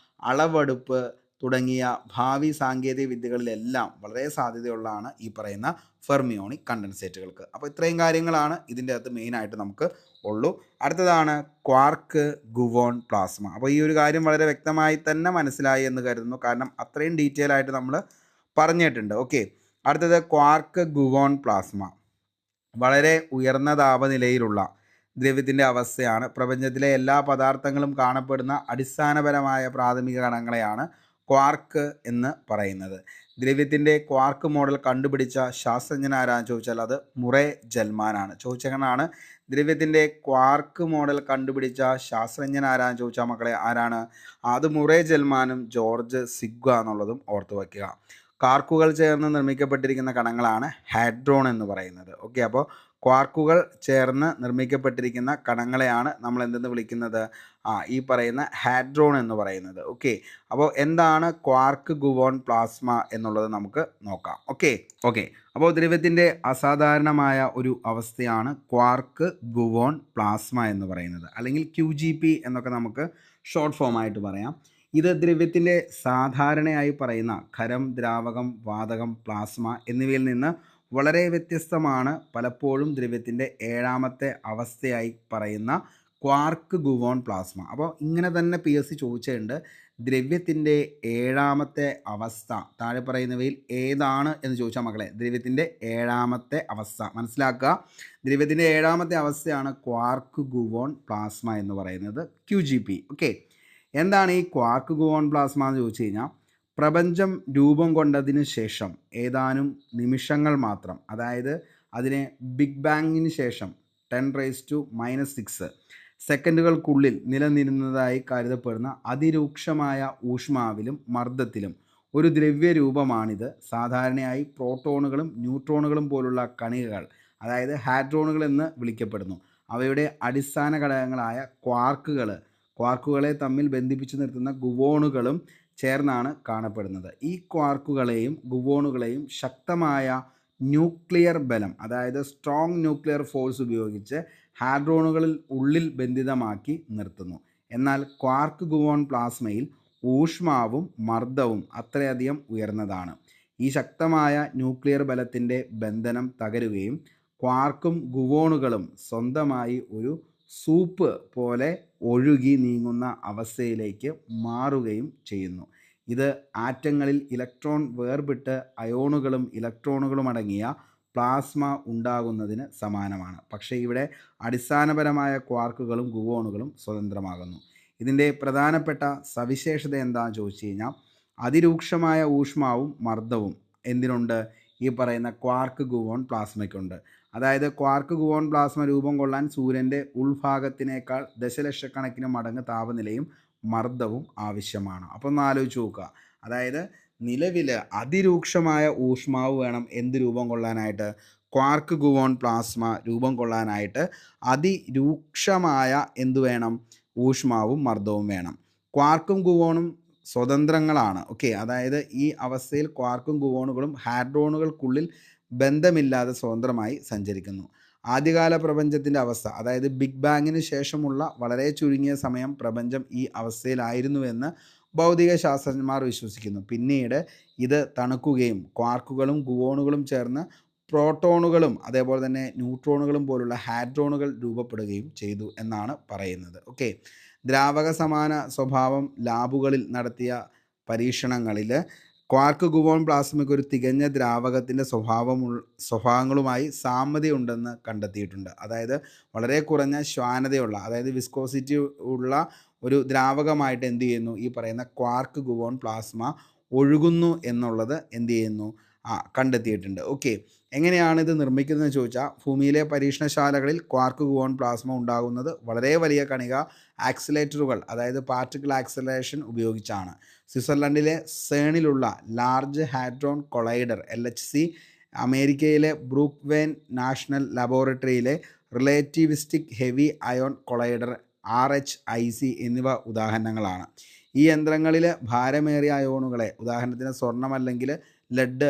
അളവെടുപ്പ് തുടങ്ങിയ ഭാവി സാങ്കേതിക വിദ്യകളിലെല്ലാം വളരെ സാധ്യതയുള്ളതാണ് ഈ പറയുന്ന ഫെർമിയോണിക് കണ്ടൻസേറ്റുകൾക്ക്. അപ്പോൾ ഇത്രയും കാര്യങ്ങളാണ് ഇതിൻ്റെ അകത്ത് മെയിനായിട്ട് നമുക്ക് ഉള്ളൂ. അടുത്തതാണ് ക്വാർക്ക് ഗുവോൺ പ്ലാസ്മ. അപ്പോൾ ഈ ഒരു കാര്യം വളരെ വ്യക്തമായി തന്നെ മനസ്സിലായി എന്ന് കരുതുന്നു, കാരണം അത്രയും ഡീറ്റെയിൽ ആയിട്ട് നമ്മൾ പറഞ്ഞിട്ടുണ്ട്. ഓക്കെ, അടുത്തത് ക്വാർക്ക് ഗുവോൺ പ്ലാസ്മ. വളരെ ഉയർന്ന താപനിലയിലുള്ള ദ്രവ്യത്തിൻ്റെ അവസ്ഥയാണ്. പ്രപഞ്ചത്തിലെ എല്ലാ പദാർത്ഥങ്ങളും കാണപ്പെടുന്ന അടിസ്ഥാനപരമായ പ്രാഥമിക കണങ്ങളെയാണ് ക്വാർക്ക് എന്ന് പറയുന്നത്. ദ്രവ്യത്തിൻ്റെ ക്വാർക്ക് മോഡൽ കണ്ടുപിടിച്ച ശാസ്ത്രജ്ഞൻ ആരാന്ന് ചോദിച്ചാൽ അത് മുറേ ജെൽമാനാണ്. ചോദിച്ചതാണ്, ദ്രവ്യത്തിൻ്റെ ക്വാർക്ക് മോഡൽ കണ്ടുപിടിച്ച ശാസ്ത്രജ്ഞൻ ആരാന്ന് ചോദിച്ചാൽ മക്കളെ ആരാണ്, അത് മുറേ ജെൽമാനും ജോർജ് സിഗ്വ എന്നുള്ളതും ഓർത്തു വയ്ക്കുക. ക്വാർക്കുകൾ ചേർന്ന് നിർമ്മിക്കപ്പെട്ടിരിക്കുന്ന കണങ്ങളാണ് ഹാഡ്രോൺ എന്ന് പറയുന്നത്. ഓക്കെ, അപ്പോൾ ക്വാർക്കുകൾ ചേർന്ന് നിർമ്മിക്കപ്പെട്ടിരിക്കുന്ന കണങ്ങളെയാണ് നമ്മൾ എന്തെന്ന് വിളിക്കുന്നത്, ഈ പറയുന്ന ഹാഡ്രോൺ എന്ന് പറയുന്നത്. ഓക്കെ, അപ്പോൾ എന്താണ് ക്വാർക്ക് ഗുവോൺ പ്ലാസ്മ എന്നുള്ളത് നമുക്ക് നോക്കാം. ഓക്കെ, അപ്പോൾ ദ്രവ്യത്തിൻ്റെ അസാധാരണമായ ഒരു അവസ്ഥയാണ് ക്വാർക്ക് ഗുവോൺ പ്ലാസ്മ എന്ന് പറയുന്നത്, അല്ലെങ്കിൽ QGP എന്നൊക്കെ നമുക്ക് ഷോർട്ട് ഫോം ആയിട്ട് പറയാം. ഇത് ദ്രവ്യത്തിൻ്റെ സാധാരണയായി പറയുന്ന ഖരം, ദ്രാവകം, വാതകം, പ്ലാസ്മ എന്നിവയിൽ നിന്ന് വളരെ വ്യത്യസ്തമാണ്. പലപ്പോഴും ദ്രവ്യത്തിൻ്റെ ഏഴാമത്തെ അവസ്ഥയായി പറയുന്ന ക്വാർക്ക് ഗുവോൺ പ്ലാസ്മ. അപ്പോൾ ഇങ്ങനെ തന്നെ PSC ചോദിച്ചിട്ടുണ്ട്, ദ്രവ്യത്തിൻ്റെ ഏഴാമത്തെ അവസ്ഥ താഴെ പറയുന്നവയിൽ ഏതാണ് എന്ന് ചോദിച്ചാൽ മക്കളെ, ദ്രവ്യത്തിൻ്റെ ഏഴാമത്തെ അവസ്ഥ മനസ്സിലാക്കുക. ദ്രവ്യത്തിൻ്റെ ഏഴാമത്തെ അവസ്ഥയാണ് ക്വാർക്ക് ഗുവോൺ പ്ലാസ്മ എന്ന് പറയുന്നത്, QGP. ഓക്കെ, എന്താണ് ഈ ക്വാർക്ക് ഗുവോൺ പ്ലാസ്മ എന്ന് ചോദിച്ചു കഴിഞ്ഞാൽ, പ്രപഞ്ചം രൂപം കൊണ്ടതിന് ശേഷം ഏതാനും നിമിഷങ്ങൾ മാത്രം, അതായത് അതിനെ ബിഗ് ബാങ്ങിന് ശേഷം 10⁻⁻⁶ സെക്കൻഡുകൾക്കുള്ളിൽ നിലനിരുന്നതായി കരുതപ്പെടുന്ന അതിരൂക്ഷമായ ഊഷ്മാവിലും മർദ്ദത്തിലും ഒരു ദ്രവ്യരൂപമാണിത്. സാധാരണയായി പ്രോട്ടോണുകളും ന്യൂട്രോണുകളും പോലുള്ള കണികകൾ, അതായത് ഹാഡ്രോണുകൾ എന്ന് വിളിക്കപ്പെടുന്നു, അവയുടെ അടിസ്ഥാന ഘടകങ്ങളായ ക്വാർക്കുകളെ തമ്മിൽ ബന്ധിപ്പിച്ചു നിർത്തുന്ന ഗുവോണുകളും ചേർന്നാണ് കാണപ്പെടുന്നത്. ഈ ക്വാർക്കുകളെയും ഗുവോണുകളെയും ശക്തമായ ന്യൂക്ലിയർ ബലം, അതായത് സ്ട്രോങ് ന്യൂക്ലിയർ ഫോഴ്സ് ഉപയോഗിച്ച് ഹാഡ്രോണുകളിൽ ഉള്ളിൽ ബന്ധിതമാക്കി നിർത്തുന്നു. എന്നാൽ ക്വാർക്ക് ഗുവോൺ പ്ലാസ്മയിൽ ഊഷ്മാവും മർദ്ദവും അത്രയധികം ഉയർന്നതാണ്. ഈ ശക്തമായ ന്യൂക്ലിയർ ബലത്തിൻ്റെ ബന്ധനം തകരുകയും ക്വാർക്കും ഗുവോണുകളും സ്വന്തമായി ഒരു സൂപ്പ് പോലെ ഒഴുകി നീങ്ങുന്ന അവസ്ഥയിലേക്ക് മാറുകയും ചെയ്യുന്നു. ഇത് ആറ്റങ്ങളിൽ ഇലക്ട്രോൺ വേർപെട്ട് അയോണുകളും ഇലക്ട്രോണുകളും അടങ്ങിയ പ്ലാസ്മ ഉണ്ടാകുന്നതിന് സമാനമാണ്. പക്ഷേ ഇവിടെ അടിസ്ഥാനപരമായ ക്വാർക്കുകളും ഗുവോണുകളും സ്വതന്ത്രമാകുന്നു. ഇതിൻ്റെ പ്രധാനപ്പെട്ട സവിശേഷത എന്താണെന്ന് ചോദിച്ചു കഴിഞ്ഞാൽ, അതിരൂക്ഷമായ ഊഷ്മാവും മർദ്ദവും എന്തിനുണ്ട്? ഈ പറയുന്ന ക്വാർക്ക് ഗുവോൺ പ്ലാസ്മയ്ക്കുണ്ട്. അതായത് ക്വാർക്ക് ഗുവോൺ പ്ലാസ്മ രൂപം കൊള്ളാൻ സൂര്യൻ്റെ ഉൾഭാഗത്തിനേക്കാൾ ദശലക്ഷക്കണക്കിന് മടങ്ങ് താപനിലയും മർദ്ദവും ആവശ്യമാണ്. അപ്പോൾ ഒന്ന് ആലോചിച്ച് നോക്കുക. അതായത് നിലവിൽ അതിരൂക്ഷമായ ഊഷ്മാവ് വേണം എന്ത് രൂപം കൊള്ളാനായിട്ട്? ക്വാർക്ക് ഗുവോൺ പ്ലാസ്മ രൂപം കൊള്ളാനായിട്ട് അതിരൂക്ഷമായ എന്തു വേണം? ഊഷ്മാവും മർദ്ദവും വേണം. ക്വാർക്കും ഗുവോണും സ്വതന്ത്രങ്ങളാണ്. ഓക്കെ, അതായത് ഈ അവസ്ഥയിൽ ക്വാർക്കും ഗുവോണുകളും ഹാഡ്രോണുകൾക്കുള്ളിൽ ബന്ധമില്ലാതെ സ്വതന്ത്രമായി സഞ്ചരിക്കുന്നു. ആദ്യകാല പ്രപഞ്ചത്തിൻ്റെ അവസ്ഥ, അതായത് ബിഗ് ബാങ്ങിന് ശേഷമുള്ള വളരെ ചുരുങ്ങിയ സമയം പ്രപഞ്ചം ഈ അവസ്ഥയിലായിരുന്നുവെന്ന് ഭൗതിക ശാസ്ത്രജ്ഞന്മാർ വിശ്വസിക്കുന്നു. പിന്നീട് ഇത് തണുക്കുകയും ക്വാർക്കുകളും ഗുവോണുകളും ചേർന്ന് പ്രോട്ടോണുകളും അതേപോലെ തന്നെ ന്യൂട്രോണുകളും പോലുള്ള ഹാഡ്രോണുകൾ രൂപപ്പെടുകയും ചെയ്തു എന്നാണ് പറയുന്നത്. ഓക്കെ, ദ്രാവക സമാന സ്വഭാവം ലാബുകളിൽ നടത്തിയ പരീക്ഷണങ്ങളിൽ ക്വാർക്ക് ഗുവോൺ പ്ലാസ്മയ്ക്ക് ഒരു തികഞ്ഞ ദ്രാവകത്തിൻ്റെ സ്വഭാവങ്ങളുമായി സാമ്യതയുണ്ടെന്ന് കണ്ടെത്തിയിട്ടുണ്ട്. അതായത് വളരെ കുറഞ്ഞ ശ്വാനതയുള്ള, അതായത് വിസ്കോസിറ്റി ഉള്ള ഒരു ദ്രാവകമായിട്ട് എന്ത് ചെയ്യുന്നു? ഈ പറയുന്ന ക്വാർക്ക് ഗുവോൺ പ്ലാസ്മ ഒഴുകുന്നു എന്നുള്ളത് എന്ത് ചെയ്യുന്നു? കണ്ടെത്തിയിട്ടുണ്ട്. ഓക്കെ, എങ്ങനെയാണ് ഇത് നിർമ്മിക്കുന്നതെന്ന് ചോദിച്ചാൽ, ഭൂമിയിലെ പരീക്ഷണശാലകളിൽ ക്വാർക്ക് ഗുവോൺ പ്ലാസ്മ ഉണ്ടാകുന്നത് വളരെ വലിയ കണിക ആക്സിലേറ്ററുകൾ, അതായത് പാർട്ടിക്കിൾ ആക്സിലറേഷൻ ഉപയോഗിച്ചാണ്. സ്വിറ്റ്സർലൻഡിലെ സേണിലുള്ള ലാർജ് ഹാഡ്രോൺ കൊളൈഡർ LHC, അമേരിക്കയിലെ ബ്രൂക്ക് വെയ്ൻ നാഷണൽ ലബോറട്ടറിയിലെ relativistic heavy ion collider RHIC എന്നിവ ഉദാഹരണങ്ങളാണ്. ഈ യന്ത്രങ്ങളിൽ ഭാരമേറിയ അയോണുകളെ, ഉദാഹരണത്തിന് സ്വർണം അല്ലെങ്കിൽ ലെഡ്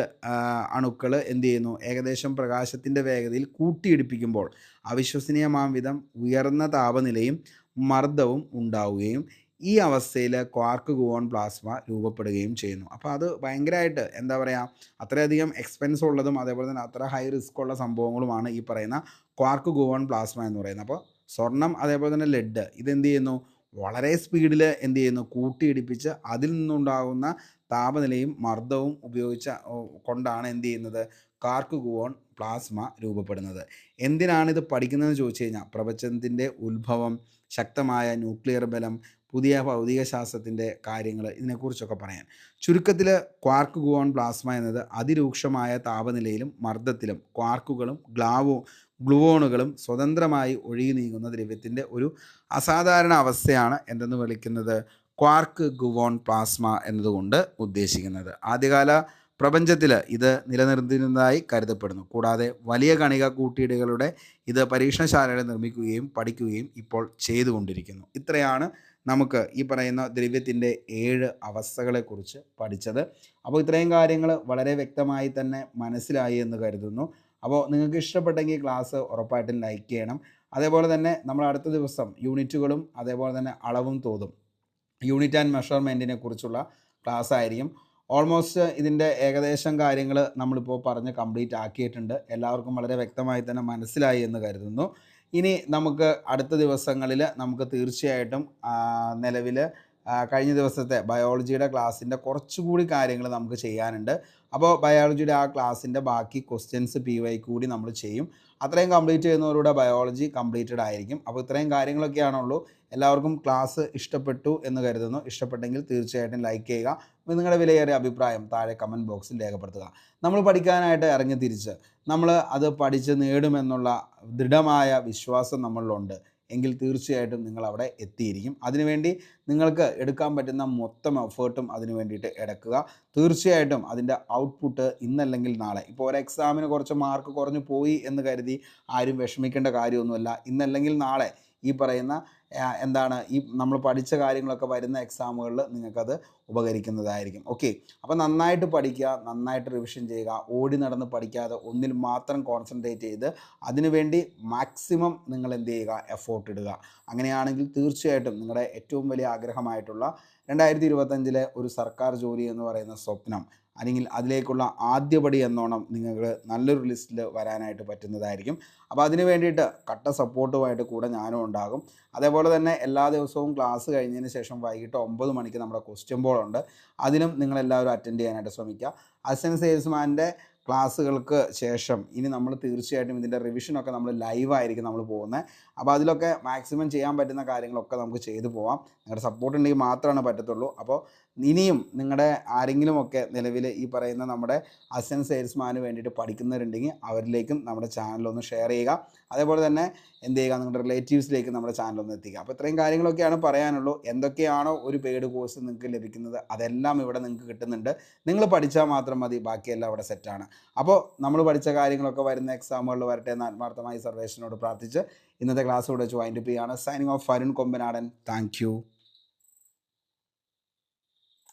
അണുക്കൾ എന്ത് ചെയ്യുന്നു? ഏകദേശം പ്രകാശത്തിൻ്റെ വേഗതയിൽ കൂട്ടിയിടിപ്പിക്കുമ്പോൾ അവിശ്വസനീയമാം വിധം ഉയർന്ന താപനിലയും മർദ്ദവും ഉണ്ടാവുകയും ഈ അവസ്ഥയിൽ ക്വാർക്ക് ഗുവോൺ പ്ലാസ്മ രൂപപ്പെടുകയും ചെയ്യുന്നു. അപ്പോൾ അത് ഭയങ്കരമായിട്ട് എന്താ പറയുക, അത്രയധികം എക്സ്പെൻസ് ഉള്ളതും അതേപോലെ തന്നെ അത്ര ഹൈ റിസ്ക് ഉള്ള സംഭവങ്ങളുമാണ് ഈ പറയുന്ന ക്വാർക്ക് ഗുവോൺ പ്ലാസ്മ എന്ന് പറയുന്നത്. അപ്പോൾ സ്വർണം അതേപോലെ തന്നെ ലെഡ് ഇതെന്ത് ചെയ്യുന്നു? വളരെ സ്പീഡിൽ എന്ത് ചെയ്യുന്നു? കൂട്ടിയിടിപ്പിച്ച് അതിൽ നിന്നുണ്ടാകുന്ന താപനിലയും മർദ്ദവും കൊണ്ടാണ് എന്ത് ചെയ്യുന്നത്? ക്വാർക്ക് ഗുവോൺ പ്ലാസ്മ രൂപപ്പെടുന്നത്. എന്തിനാണിത് പഠിക്കുന്നതെന്ന് ചോദിച്ചു കഴിഞ്ഞാൽ, പ്രപഞ്ചത്തിൻ്റെ ഉത്ഭവം, ശക്തമായ ന്യൂക്ലിയർ ബലം, പുതിയ ഭൗതികശാസ്ത്രത്തിൻ്റെ കാര്യങ്ങൾ, ഇതിനെക്കുറിച്ചൊക്കെ പറയാൻ. ചുരുക്കത്തിൽ ക്വാർക്ക് ഗുവോൺ പ്ലാസ്മ എന്നത് അതിരൂക്ഷമായ താപനിലയിലും മർദ്ദത്തിലും ക്വാർക്കുകളും ഗ്ലുവോണുകളും സ്വതന്ത്രമായി ഒഴുകി നീങ്ങുന്ന ദ്രവ്യത്തിൻ്റെ ഒരു അസാധാരണ അവസ്ഥയാണ് എന്തെന്ന് വിളിക്കുന്നത്? ക്വാർക്ക് ഗുവോൺ പ്ലാസ്മ എന്നതുകൊണ്ട് ഉദ്ദേശിക്കുന്നത്. ആദ്യകാല പ്രപഞ്ചത്തിൽ ഇത് നിലനിർത്തിയിരുന്നതായി കരുതപ്പെടുന്നു. കൂടാതെ വലിയ കണിക കൂട്ടിയിടികളുടെ ഇത് പരീക്ഷണശാലകളിൽ നിർമ്മിക്കുകയും പഠിക്കുകയും ഇപ്പോൾ ചെയ്തുകൊണ്ടിരിക്കുന്നു. ഇത്രയാണ് നമുക്ക് ഈ പറയുന്ന ദ്രവ്യത്തിൻ്റെ 7 അവസ്ഥകളെക്കുറിച്ച് പഠിച്ചത്. അപ്പോൾ ഇത്രയും കാര്യങ്ങൾ വളരെ വ്യക്തമായി തന്നെ മനസ്സിലായി എന്ന് കരുതുന്നു. അപ്പോൾ നിങ്ങൾക്ക് ഇഷ്ടപ്പെട്ടെങ്കിൽ ക്ലാസ് ഉറപ്പായിട്ടും ലൈക്ക് ചെയ്യണം. അതേപോലെ തന്നെ നമ്മൾ അടുത്ത ദിവസം യൂണിറ്റുകളും അതേപോലെ തന്നെ അളവും തോതും, യൂണിറ്റ് ആൻഡ് മെഷർമെൻറ്റിനെ കുറിച്ചുള്ള ക്ലാസ് ആയിരിക്കും. ഓൾമോസ്റ്റ് ഇതിൻ്റെ ഏകദേശം കാര്യങ്ങൾ നമ്മളിപ്പോൾ പറഞ്ഞ് കംപ്ലീറ്റ് ആക്കിയിട്ടുണ്ട്. എല്ലാവർക്കും വളരെ വ്യക്തമായി തന്നെ മനസ്സിലായി എന്ന് കരുതുന്നു. ഇനി നമുക്ക് അടുത്ത ദിവസങ്ങളിൽ നമുക്ക് തീർച്ചയായിട്ടും നിലവിൽ കഴിഞ്ഞ ദിവസത്തെ ബയോളജിയുടെ ക്ലാസ്സിൻ്റെ കുറച്ചുകൂടി കാര്യങ്ങൾ നമുക്ക് ചെയ്യാനുണ്ട്. അപ്പോൾ ബയോളജിയുടെ ആ ക്ലാസ്സിൻ്റെ ബാക്കി ക്വസ്റ്റ്യൻസ് PY കൂടി നമ്മൾ ചെയ്യും. അത്രയും കംപ്ലീറ്റ് ചെയ്യുന്നവരുടെ ബയോളജി കംപ്ലീറ്റഡ് ആയിരിക്കും. അപ്പോൾ ഇത്രയും കാര്യങ്ങളൊക്കെയാണുള്ളൂ. എല്ലാവർക്കും ക്ലാസ് ഇഷ്ടപ്പെട്ടു എന്ന് കരുതുന്നു. ഇഷ്ടപ്പെട്ടെങ്കിൽ തീർച്ചയായിട്ടും ലൈക്ക് ചെയ്യുക. അപ്പോൾ നിങ്ങളുടെ വിലയേറിയ അഭിപ്രായം താഴെ കമൻറ്റ് ബോക്സിൽ രേഖപ്പെടുത്തുക. നമ്മൾ പഠിക്കാനായിട്ട് ഇറങ്ങി തിരിച്ച് നമ്മൾ അത് പഠിച്ച് നേടുമെന്നുള്ള ദൃഢമായ വിശ്വാസം നമ്മളിലുണ്ട്. എങ്കിൽ തീർച്ചയായിട്ടും നിങ്ങൾ അവിടെ എത്തിയിരിക്കും. അതിനുവേണ്ടി നിങ്ങൾക്ക് എടുക്കാൻ പറ്റുന്ന മൊത്തം എഫേർട്ടും അതിന് വേണ്ടിയിട്ട് എടുക്കുക. തീർച്ചയായിട്ടും അതിൻ്റെ ഔട്ട്പുട്ട് ഇന്നല്ലെങ്കിൽ നാളെ. ഇപ്പോൾ ഒരു എക്സാമിന് കുറച്ച് മാർക്ക് കുറഞ്ഞു പോയി എന്ന് കരുതി ആരും വിഷമിക്കേണ്ട കാര്യമൊന്നുമില്ല. ഇന്നല്ലെങ്കിൽ നാളെ ഈ പറയുന്ന ഈ നമ്മൾ പഠിച്ച കാര്യങ്ങളൊക്കെ വരുന്ന എക്സാമുകളിൽ നിങ്ങൾക്കത് ഉപകരിക്കുന്നതായിരിക്കും. ഓക്കെ, അപ്പോൾ നന്നായിട്ട് പഠിക്കുക, നന്നായിട്ട് റിവിഷൻ ചെയ്യുക. ഓടി നടന്ന് പഠിക്കാതെ ഒന്നിൽ മാത്രം കോൺസെൻട്രേറ്റ് ചെയ്ത് അതിനുവേണ്ടി മാക്സിമം നിങ്ങൾ എന്ത് ചെയ്യുക, എഫോർട്ട് ഇടുക. അങ്ങനെയാണെങ്കിൽ തീർച്ചയായിട്ടും നിങ്ങളുടെ ഏറ്റവും വലിയ ആഗ്രഹമായിട്ടുള്ള 2025 ഒരു സർക്കാർ ജോലി എന്ന് പറയുന്ന സ്വപ്നം അല്ലെങ്കിൽ അതിലേക്കുള്ള ആദ്യപടി എന്നോണം നിങ്ങൾക്ക് നല്ലൊരു ലിസ്റ്റിൽ വരാനായിട്ട് പറ്റുന്നതായിരിക്കും. അപ്പോൾ അതിന് വേണ്ടിയിട്ട് കട്ട സപ്പോർട്ടുമായിട്ട് കൂടെ ഞാനും ഉണ്ടാകും. അതേപോലെ തന്നെ എല്ലാ ദിവസവും ക്ലാസ് കഴിഞ്ഞതിന് ശേഷം വൈകിട്ട് 9 മണിക്ക് നമ്മുടെ ക്വസ്റ്റ്യൻ ബോൾ ഉണ്ട്. അതിനും നിങ്ങളെല്ലാവരും അറ്റൻഡ് ചെയ്യാനായിട്ട് ശ്രമിക്കുക. അസിസ്റ്റന്റ് സെയിൽസ്മാൻ്റെ ക്ലാസ്സുകൾക്ക് ശേഷം ഇനി നമ്മൾ തീർച്ചയായിട്ടും ഇതിൻ്റെ റിവിഷനൊക്കെ നമ്മൾ ലൈവായിരിക്കും നമ്മൾ പോകുന്നത്. അപ്പോൾ അതിലൊക്കെ മാക്സിമം ചെയ്യാൻ പറ്റുന്ന കാര്യങ്ങളൊക്കെ നമുക്ക് ചെയ്തു പോവാം. നിങ്ങളുടെ സപ്പോർട്ട് ഉണ്ടെങ്കിൽ മാത്രമാണ് പറ്റത്തുള്ളൂ. അപ്പോൾ ഇനിയും നിങ്ങളുടെ ആരെങ്കിലുമൊക്കെ നിലവിൽ ഈ പറയുന്ന നമ്മുടെ അസിസ്റ്റന്റ് സെയിൽസ്മാന് വേണ്ടിയിട്ട് പഠിക്കുന്നവരുണ്ടെങ്കിൽ അവരിലേക്കും നമ്മുടെ ചാനലൊന്ന് ഷെയർ ചെയ്യുക. അതേപോലെ തന്നെ എന്ത് ചെയ്യുക, നിങ്ങളുടെ റിലേറ്റീവ്സിലേക്ക് നമ്മുടെ ചാനലൊന്ന് എത്തിക്കുക. അപ്പോൾ ഇത്രയും കാര്യങ്ങളൊക്കെയാണ് പറയാനുള്ളൂ. എന്തൊക്കെയാണോ ഒരു പെയ്ഡ് കോഴ്സ് നിങ്ങൾക്ക് ലഭിക്കുന്നത് അതെല്ലാം ഇവിടെ നിങ്ങൾക്ക് കിട്ടുന്നുണ്ട്. നിങ്ങൾ പഠിച്ചാൽ മാത്രം മതി, ബാക്കിയെല്ലാം അവിടെ സെറ്റാണ്. അപ്പോൾ നമ്മൾ പഠിച്ച കാര്യങ്ങളൊക്കെ വരുന്ന എക്സാമുകളിൽ വരട്ടെ എന്ന് ആത്മാർത്ഥമായി സർവേഷനോട് പ്രാർത്ഥിച്ച് ഇന്നത്തെ ക്ലാസ് ഇവിടെ വെച്ച് വൈൻഡപ്പ് ചെയ്യുകയാണ്. Signing off, Arun Kombanadan. Thank you.